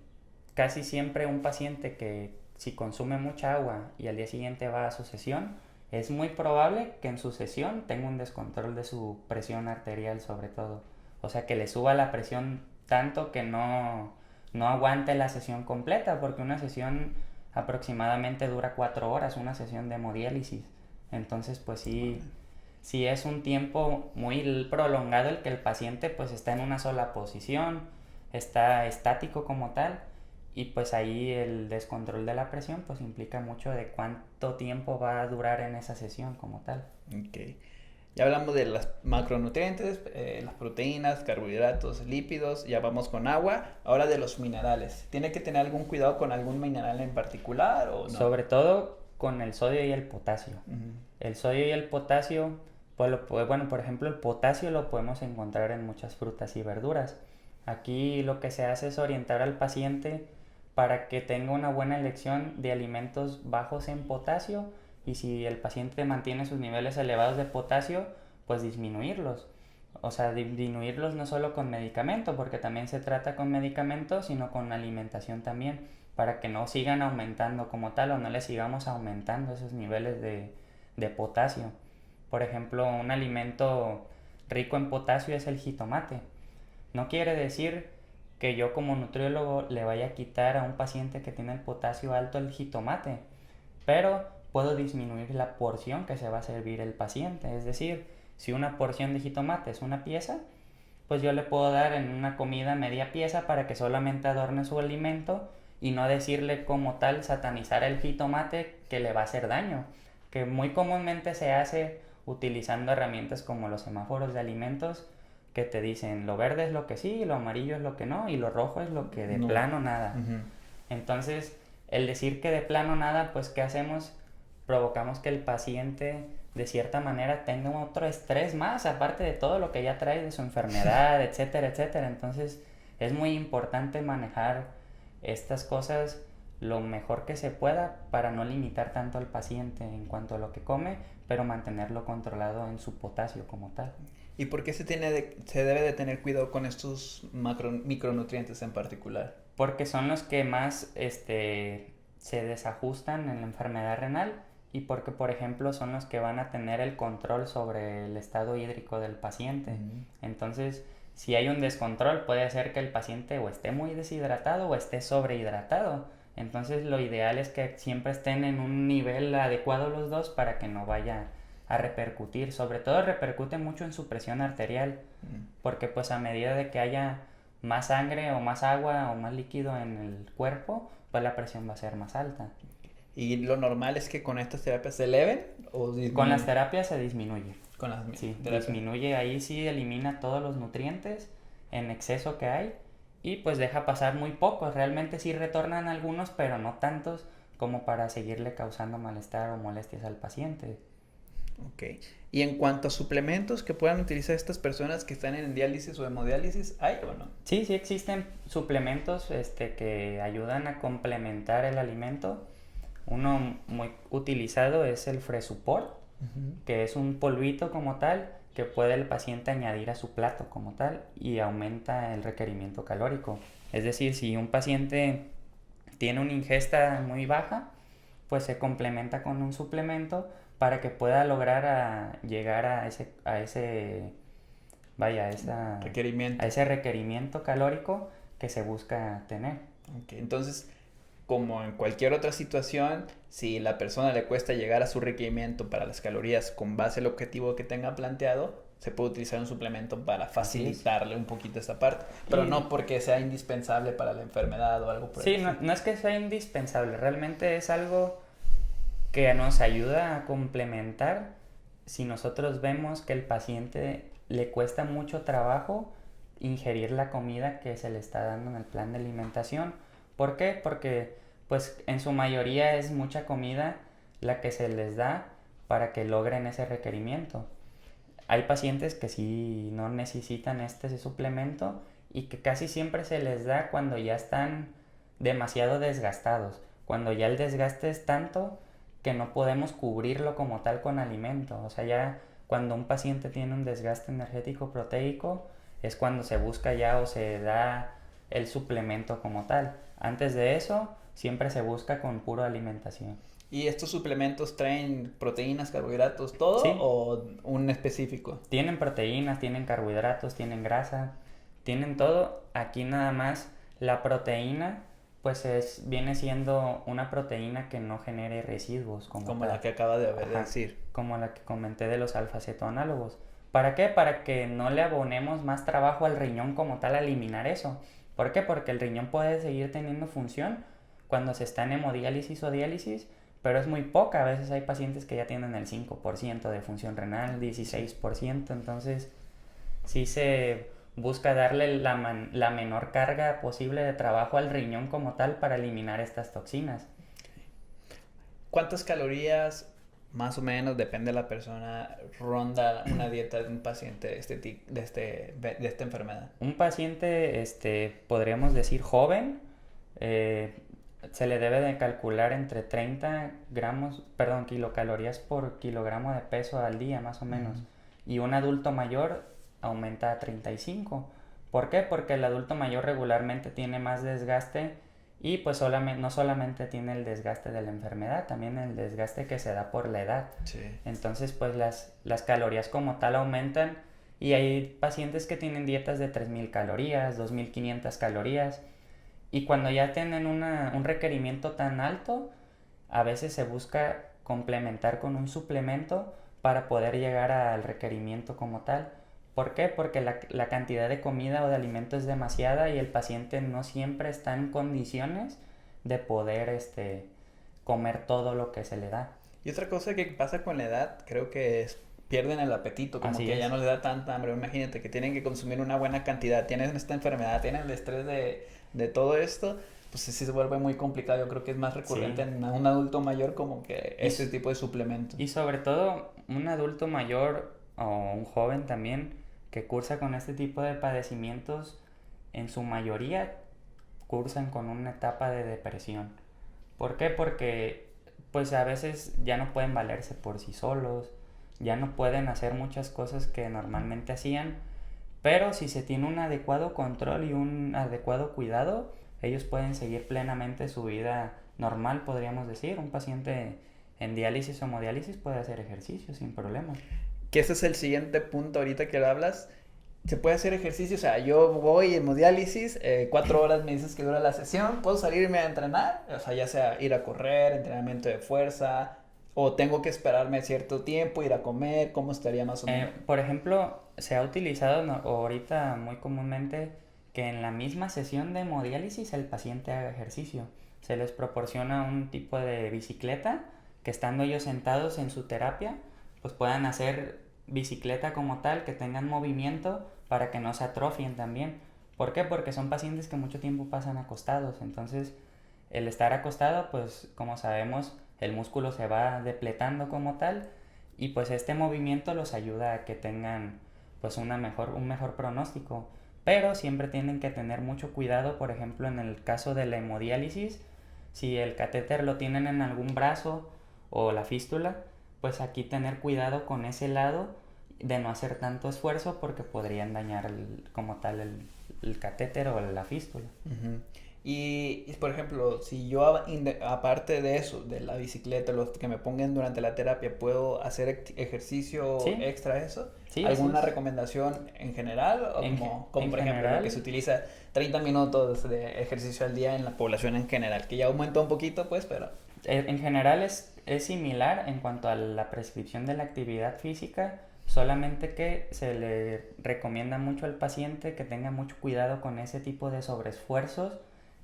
[SPEAKER 2] casi siempre un paciente que si consume mucha agua y al día siguiente va a su sesión, es muy probable que en su sesión tenga un descontrol de su presión arterial sobre todo. O sea, que le suba la presión tanto que no aguante la sesión completa, porque una sesión aproximadamente dura 4 horas, una sesión de hemodiálisis. Entonces, pues sí es un tiempo muy prolongado el que el paciente pues está en una sola posición, está estático como tal, y pues ahí el descontrol de la presión pues implica mucho de cuánto tiempo va a durar en esa sesión como tal.
[SPEAKER 1] Ok. Ya hablamos de los macronutrientes, las proteínas, carbohidratos, lípidos, ya vamos con agua. Ahora de los minerales. ¿Tiene que tener algún cuidado con algún mineral en particular o no?
[SPEAKER 2] Sobre todo con el sodio y el potasio. El sodio y el potasio, bueno, por ejemplo, el potasio lo podemos encontrar en muchas frutas y verduras. Aquí lo que se hace es orientar al paciente para que tenga una buena elección de alimentos bajos en potasio y si el paciente mantiene sus niveles elevados de potasio, pues disminuirlos. O sea, disminuirlos no solo con medicamento, porque también se trata con medicamentos, sino con alimentación también, para que no sigan aumentando como tal o no le sigamos aumentando esos niveles de potasio. Por ejemplo, un alimento rico en potasio es el jitomate. No quiere decir que yo como nutriólogo le vaya a quitar a un paciente que tiene el potasio alto el jitomate, pero puedo disminuir la porción que se va a servir el paciente. Es decir, si una porción de jitomate es una pieza, pues yo le puedo dar en una comida media pieza para que solamente adorne su alimento y no decirle como tal satanizar el jitomate que le va a hacer daño, que muy comúnmente se hace utilizando herramientas como los semáforos de alimentos que te dicen lo verde es lo que sí, lo amarillo es lo que no y lo rojo es lo que de plano nada. Entonces, el decir que de plano nada, pues ¿qué hacemos? Provocamos que el paciente de cierta manera tenga otro estrés más, aparte de todo lo que ya trae de su enfermedad, etcétera, etcétera. Entonces es muy importante manejar estas cosas lo mejor que se pueda para no limitar tanto al paciente en cuanto a lo que come, pero mantenerlo controlado en su potasio como tal.
[SPEAKER 1] ¿Y por qué se debe de tener cuidado con estos micronutrientes en particular?
[SPEAKER 2] Porque son los que más se desajustan en la enfermedad renal y porque, por ejemplo, son los que van a tener el control sobre el estado hídrico del paciente. Entonces, si hay un descontrol, puede ser que el paciente o esté muy deshidratado o esté sobrehidratado. Entonces, lo ideal es que siempre estén en un nivel adecuado los dos para que no vaya a repercutir. Sobre todo repercute mucho en su presión arterial, porque pues a medida de que haya más sangre o más agua o más líquido en el cuerpo, pues la presión va a ser más alta.
[SPEAKER 1] ¿Y lo normal es que con estas terapias se eleven o disminuyen?
[SPEAKER 2] Con las terapias se disminuye.
[SPEAKER 1] Con las
[SPEAKER 2] Sí, disminuye ahí, sí elimina todos los nutrientes en exceso que hay y pues deja pasar muy pocos. Realmente sí retornan algunos, pero no tantos como para seguirle causando malestar o molestias al paciente.
[SPEAKER 1] Ok. Y en cuanto a suplementos que puedan utilizar estas personas que están en diálisis o hemodiálisis, ¿hay o no?
[SPEAKER 2] Sí, sí existen suplementos que ayudan a complementar el alimento. Uno muy utilizado es el Fresuport, que es un polvito como tal que puede el paciente añadir a su plato como tal y aumenta el requerimiento calórico. Es decir, si un paciente tiene una ingesta muy baja, pues se complementa con un suplemento para que pueda lograr llegar vaya, a
[SPEAKER 1] Requerimiento.
[SPEAKER 2] ese requerimiento calórico que se busca tener.
[SPEAKER 1] Ok. Entonces, como en cualquier otra situación, si la persona le cuesta llegar a su requerimiento para las calorías con base al objetivo que tenga planteado, se puede utilizar un suplemento para facilitarle un poquito esta parte, pero no porque sea indispensable para la enfermedad o algo por
[SPEAKER 2] Sí,
[SPEAKER 1] el
[SPEAKER 2] no,
[SPEAKER 1] estilo.
[SPEAKER 2] no es que sea indispensable, realmente es algo que nos ayuda a complementar si nosotros vemos que el paciente le cuesta mucho trabajo ingerir la comida que se le está dando en el plan de alimentación. ¿Por qué? Porque pues en su mayoría es mucha comida la que se les da para que logren ese requerimiento. Hay pacientes que sí no necesitan este suplemento y que casi siempre se les da cuando ya están demasiado desgastados, cuando ya el desgaste es tanto que no podemos cubrirlo como tal con alimento. O sea, ya cuando un paciente tiene un desgaste energético proteico es cuando se busca ya o se da el suplemento como tal. Antes de eso, siempre se busca con pura alimentación.
[SPEAKER 1] ¿Y estos suplementos traen proteínas, carbohidratos, todo
[SPEAKER 2] Sí,
[SPEAKER 1] o un específico?
[SPEAKER 2] tienen proteínas, tienen carbohidratos, tienen grasa, tienen todo. Aquí nada más la proteína, pues viene siendo una proteína que no genere residuos como
[SPEAKER 1] Como
[SPEAKER 2] tal.
[SPEAKER 1] la que acaba de
[SPEAKER 2] Ajá,
[SPEAKER 1] decir.
[SPEAKER 2] como la que comenté de los alfa-cetoanálogos. ¿Para qué? Para que no le abonemos más trabajo al riñón como tal a eliminar eso. ¿Por qué? Porque el riñón puede seguir teniendo función cuando se está en hemodiálisis o diálisis, pero es muy poca. A veces hay pacientes que ya tienen el 5% de función renal, 16%. Entonces, sí se busca darle la menor carga posible de trabajo al riñón como tal para eliminar estas toxinas.
[SPEAKER 1] ¿Cuántas calorías, más o menos, depende de la persona, ronda una dieta de un paciente de, de esta enfermedad?
[SPEAKER 2] Un paciente, podríamos decir joven, eh, se le debe de calcular entre 30 gramos, perdón, kilocalorías por kilogramo de peso al día, más o menos. Y un adulto mayor aumenta a 35. ¿Por qué? Porque el adulto mayor regularmente tiene más desgaste y pues no solamente tiene el desgaste de la enfermedad, también el desgaste que se da por la edad.
[SPEAKER 1] Sí.
[SPEAKER 2] Entonces pues las calorías como tal aumentan y hay pacientes que tienen dietas de 3000 calorías, 2500 calorías y cuando ya tienen un requerimiento tan alto, a veces se busca complementar con un suplemento para poder llegar al requerimiento como tal. ¿Por qué? Porque la cantidad de comida o de alimento es demasiada y el paciente no siempre está en condiciones de poder comer todo lo que se le da.
[SPEAKER 1] Y otra cosa que pasa con la edad, creo que es pierden el apetito, como
[SPEAKER 2] Así
[SPEAKER 1] que ya
[SPEAKER 2] es.
[SPEAKER 1] no les da tanta hambre. Imagínate que tienen que consumir una buena cantidad, tienen esta enfermedad, tienen el estrés de todo esto, pues sí se vuelve muy complicado. Yo creo que es más recurrente
[SPEAKER 2] Sí.
[SPEAKER 1] en un adulto mayor como que
[SPEAKER 2] Y,
[SPEAKER 1] este tipo de suplementos.
[SPEAKER 2] y sobre todo un adulto mayor o un joven también que cursa con este tipo de padecimientos, en su mayoría cursan con una etapa de depresión. ¿Por qué? Porque pues a veces ya no pueden valerse por sí solos, ya no pueden hacer muchas cosas que normalmente hacían, pero si se tiene un adecuado control y un adecuado cuidado, ellos pueden seguir plenamente su vida normal, podríamos decir. Un paciente en diálisis o hemodiálisis puede hacer ejercicio sin problema.
[SPEAKER 1] Que ese es el siguiente punto ahorita que lo hablas. Se puede hacer ejercicio, o sea, yo voy en hemodiálisis, 4 horas me dices que dura la sesión, puedo salirme a entrenar, o sea, ya sea ir a correr, entrenamiento de fuerza, o tengo que esperarme cierto tiempo, ir a comer, ¿cómo estaría más o menos?
[SPEAKER 2] Por ejemplo, se ha utilizado ahorita muy comúnmente que en la misma sesión de hemodiálisis el paciente haga ejercicio. Se les proporciona un tipo de bicicleta que estando ellos sentados en su terapia, pues puedan hacer bicicleta como tal, que tengan movimiento para que no se atrofien también. ¿Por qué? Porque son pacientes que mucho tiempo pasan acostados, entonces el estar acostado, pues como sabemos, el músculo se va depletando como tal y pues este movimiento los ayuda a que tengan pues un mejor pronóstico. Pero siempre tienen que tener mucho cuidado, por ejemplo, en el caso de la hemodiálisis, si el catéter lo tienen en algún brazo o la fístula, pues aquí tener cuidado con ese lado de no hacer tanto esfuerzo porque podrían dañar como tal el catéter o la fístula.
[SPEAKER 1] Uh-huh. Y, por ejemplo, si yo aparte de eso, de la bicicleta, los que me pongan durante la terapia, ¿puedo hacer ejercicio
[SPEAKER 2] Sí,
[SPEAKER 1] extra a eso?
[SPEAKER 2] sí,
[SPEAKER 1] ¿Alguna recomendación en general? ¿O como por ejemplo,
[SPEAKER 2] general,
[SPEAKER 1] lo que se utiliza 30 minutos de ejercicio al día en la población en general? Que ya aumentó un poquito, pues, pero...
[SPEAKER 2] En general es similar en cuanto a la prescripción de la actividad física, solamente que se le recomienda mucho al paciente que tenga mucho cuidado con ese tipo de sobreesfuerzos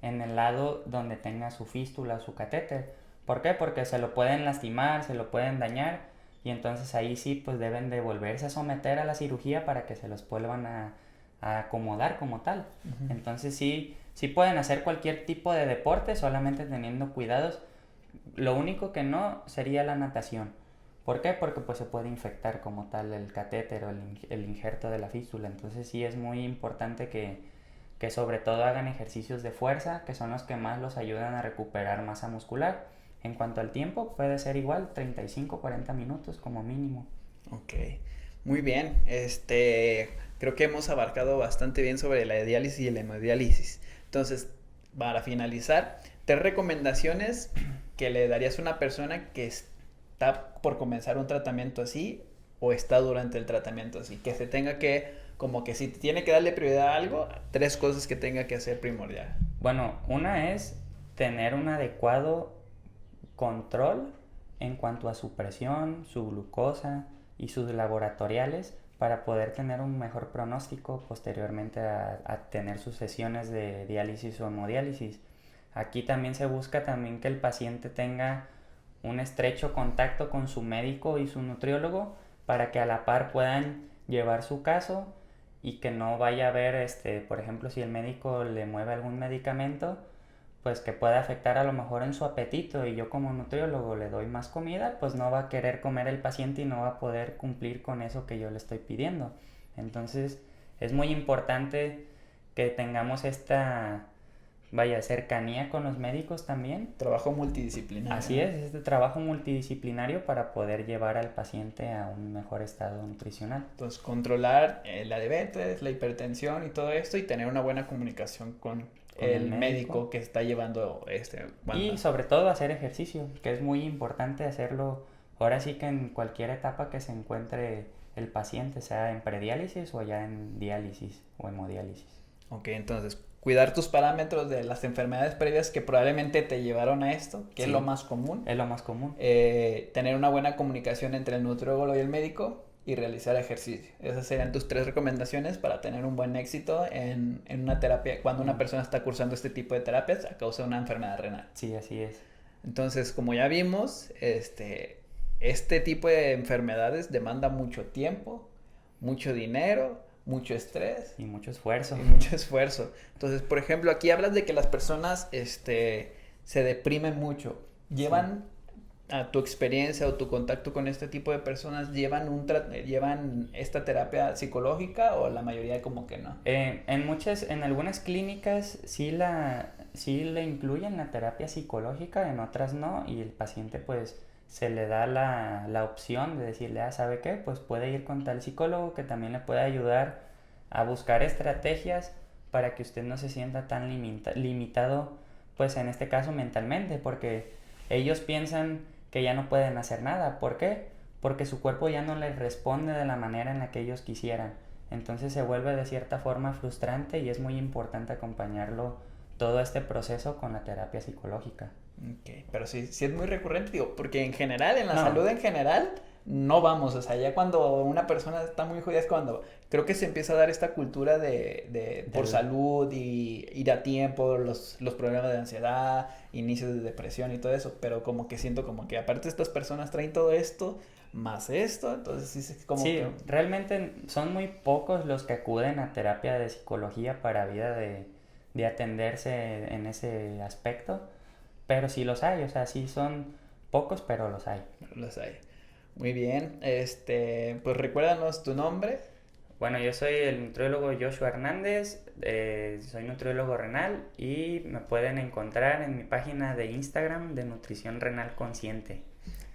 [SPEAKER 2] en el lado donde tenga su fístula o su catéter. ¿Por qué? Porque se lo pueden lastimar, se lo pueden dañar y entonces ahí sí pues deben de volverse a someter a la cirugía para que se los vuelvan a acomodar como tal.
[SPEAKER 1] Uh-huh.
[SPEAKER 2] Entonces sí pueden hacer cualquier tipo de deporte solamente teniendo cuidados. Lo único que no sería la natación. ¿Por qué? Porque pues se puede infectar como tal el catéter o el injerto de la fístula. Entonces sí es muy importante que sobre todo hagan ejercicios de fuerza, que son los que más los ayudan a recuperar masa muscular. En cuanto al tiempo, puede ser igual, 35-40 minutos como mínimo.
[SPEAKER 1] Ok, muy bien. Creo que hemos abarcado bastante bien sobre la diálisis y la hemodiálisis. Entonces, para finalizar, 3 recomendaciones que le darías a una persona que está por comenzar un tratamiento así o está durante el tratamiento así, que se tenga que, como que si tiene que darle prioridad a algo, 3 cosas que tenga que hacer primordial.
[SPEAKER 2] Bueno, una es tener un adecuado control en cuanto a su presión, su glucosa y sus laboratoriales para poder tener un mejor pronóstico posteriormente a tener sus sesiones de diálisis o hemodiálisis. Aquí también se busca también que el paciente tenga un estrecho contacto con su médico y su nutriólogo para que a la par puedan llevar su caso y que no vaya a haber, por ejemplo, si el médico le mueve algún medicamento, pues que pueda afectar a lo mejor en su apetito y yo como nutriólogo le doy más comida, pues no va a querer comer el paciente y no va a poder cumplir con eso que yo le estoy pidiendo. Entonces es muy importante que tengamos esta cercanía con los médicos también.
[SPEAKER 1] Trabajo multidisciplinario.
[SPEAKER 2] Así es, este trabajo multidisciplinario para poder llevar al paciente a un mejor estado nutricional.
[SPEAKER 1] Entonces, controlar la diabetes, la hipertensión y todo esto y tener una buena comunicación con el médico que está llevando
[SPEAKER 2] y sobre todo hacer ejercicio, que es muy importante hacerlo ahora sí que en cualquier etapa que se encuentre el paciente, sea en prediálisis o ya en diálisis o hemodiálisis.
[SPEAKER 1] Ok, entonces cuidar tus parámetros de las enfermedades previas que probablemente te llevaron a esto, que sí, es lo más común.
[SPEAKER 2] Es lo más común.
[SPEAKER 1] Tener una buena comunicación entre el nutriólogo y el médico y realizar ejercicio. Esas serían tus 3 recomendaciones para tener un buen éxito en una terapia, cuando una persona está cursando este tipo de terapias a causa de una enfermedad renal.
[SPEAKER 2] Sí, así es.
[SPEAKER 1] Entonces, como ya vimos, este tipo de enfermedades demanda mucho tiempo, mucho dinero, mucho estrés.
[SPEAKER 2] Y mucho esfuerzo.
[SPEAKER 1] Entonces, por ejemplo, aquí hablas de que las personas se deprimen mucho. ¿Llevan, a tu experiencia o tu contacto con este tipo de personas, llevan esta terapia psicológica o la mayoría como que no?
[SPEAKER 2] En algunas clínicas sí le incluyen la terapia psicológica, en otras no, y el paciente pues se le da la opción de decirle, ¿sabe qué? Pues puede ir con tal psicólogo que también le puede ayudar a buscar estrategias para que usted no se sienta tan limitado, pues en este caso mentalmente, porque ellos piensan que ya no pueden hacer nada. ¿Por qué? Porque su cuerpo ya no les responde de la manera en la que ellos quisieran. Entonces se vuelve de cierta forma frustrante y es muy importante acompañarlo todo este proceso con la terapia psicológica.
[SPEAKER 1] Okay, pero sí es muy recurrente, digo, porque en general, en la salud en general, no vamos, o sea, ya cuando una persona está muy jodida es cuando creo que se empieza a dar esta cultura de por salud y ir a tiempo, los problemas de ansiedad, inicios de depresión y todo eso, pero como que siento como que aparte estas personas traen todo esto, más esto, entonces sí es como
[SPEAKER 2] Sí,
[SPEAKER 1] que...
[SPEAKER 2] realmente son muy pocos los que acuden a terapia de psicología para vida de atenderse en ese aspecto, pero sí los hay, o sea, sí son pocos, pero los hay.
[SPEAKER 1] Los hay. Muy bien, pues recuérdanos tu nombre.
[SPEAKER 2] Bueno, yo soy el nutriólogo Joshua Hernández, soy nutriólogo renal y me pueden encontrar en mi página de Instagram de Nutrición Renal Consciente.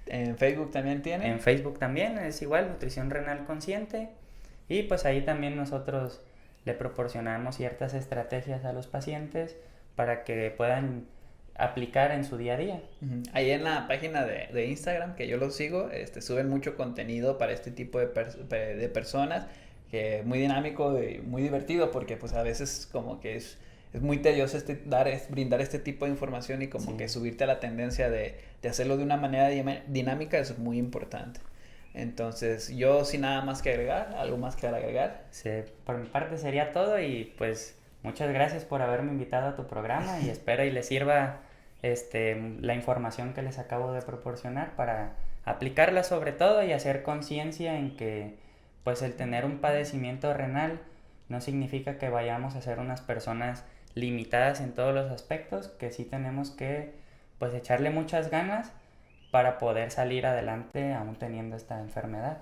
[SPEAKER 1] En Facebook también tiene.
[SPEAKER 2] En Facebook también es igual, Nutrición Renal Consciente. Y pues ahí también nosotros le proporcionamos ciertas estrategias a los pacientes para que puedan aplicar en su día a día.
[SPEAKER 1] Ahí en la página de Instagram, que yo lo sigo, suben mucho contenido para este tipo de personas, que es muy dinámico y muy divertido, porque pues a veces como que es muy tedioso brindar este tipo de información y como
[SPEAKER 2] Sí.
[SPEAKER 1] que subirte a la tendencia de hacerlo de una manera dinámica, eso es muy importante. Entonces, yo sin nada más que agregar, algo más que agregar.
[SPEAKER 2] Sí, por mi parte sería todo y pues muchas gracias por haberme invitado a tu programa y espero y les sirva la información que les acabo de proporcionar para aplicarla sobre todo y hacer conciencia en que pues el tener un padecimiento renal no significa que vayamos a ser unas personas limitadas en todos los aspectos, que sí tenemos que pues echarle muchas ganas para poder salir adelante aún teniendo esta enfermedad.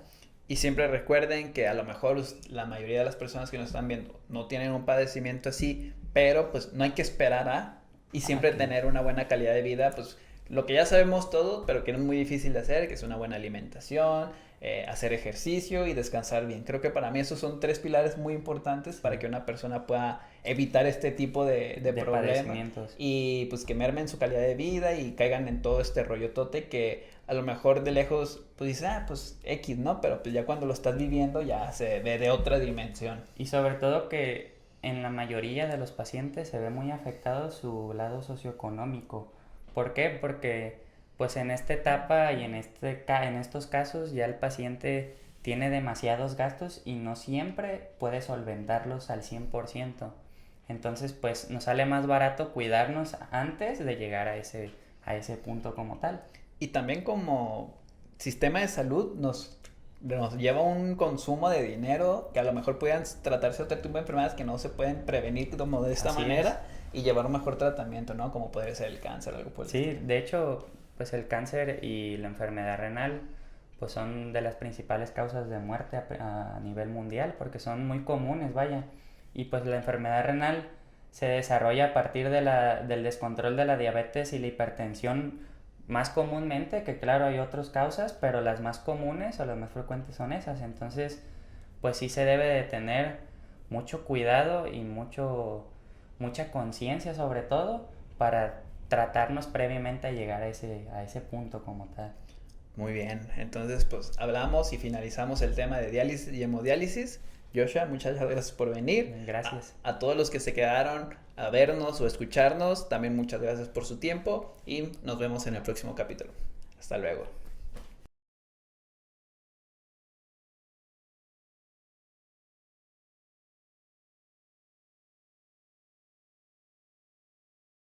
[SPEAKER 1] Y siempre recuerden que a lo mejor la mayoría de las personas que nos están viendo no tienen un padecimiento así, pero pues no hay que esperar y siempre tener una buena calidad de vida, pues lo que ya sabemos todos, pero que no es muy difícil de hacer, que es una buena alimentación, hacer ejercicio y descansar bien. Creo que para mí esos son 3 pilares muy importantes para que una persona pueda evitar este tipo de problemas y pues que mermen su calidad de vida y caigan en todo este rollotote que a lo mejor de lejos pues dices, pues X, ¿no? Pero pues ya cuando lo estás viviendo ya se ve de otra dimensión.
[SPEAKER 2] Y sobre todo que en la mayoría de los pacientes se ve muy afectado su lado socioeconómico. ¿Por qué? Porque pues en esta etapa y en estos casos ya el paciente tiene demasiados gastos y no siempre puede solventarlos al 100%. Entonces pues nos sale más barato cuidarnos antes de llegar a ese punto como tal.
[SPEAKER 1] Y también como sistema de salud nos lleva un consumo de dinero que a lo mejor puedan tratarse otro tipo de enfermedades que no se pueden prevenir como de esta manera y llevar un mejor tratamiento, ¿no? Como podría ser el cáncer o algo por el
[SPEAKER 2] estilo. Sí, de hecho, pues el cáncer y la enfermedad renal pues son de las principales causas de muerte a nivel mundial porque son muy comunes, vaya. Y pues la enfermedad renal se desarrolla a partir del descontrol de la diabetes y la hipertensión más comúnmente, que claro hay otras causas, pero las más comunes o las más frecuentes son esas. Entonces, pues sí se debe de tener mucho cuidado y mucha conciencia sobre todo para tratarnos previamente a llegar a ese punto como tal.
[SPEAKER 1] Muy bien, entonces pues hablamos y finalizamos el tema de diálisis y hemodiálisis. Joshua, muchas gracias por venir.
[SPEAKER 2] Gracias.
[SPEAKER 1] A todos los que se quedaron a vernos o escucharnos, también muchas gracias por su tiempo y nos vemos en el próximo capítulo. Hasta luego.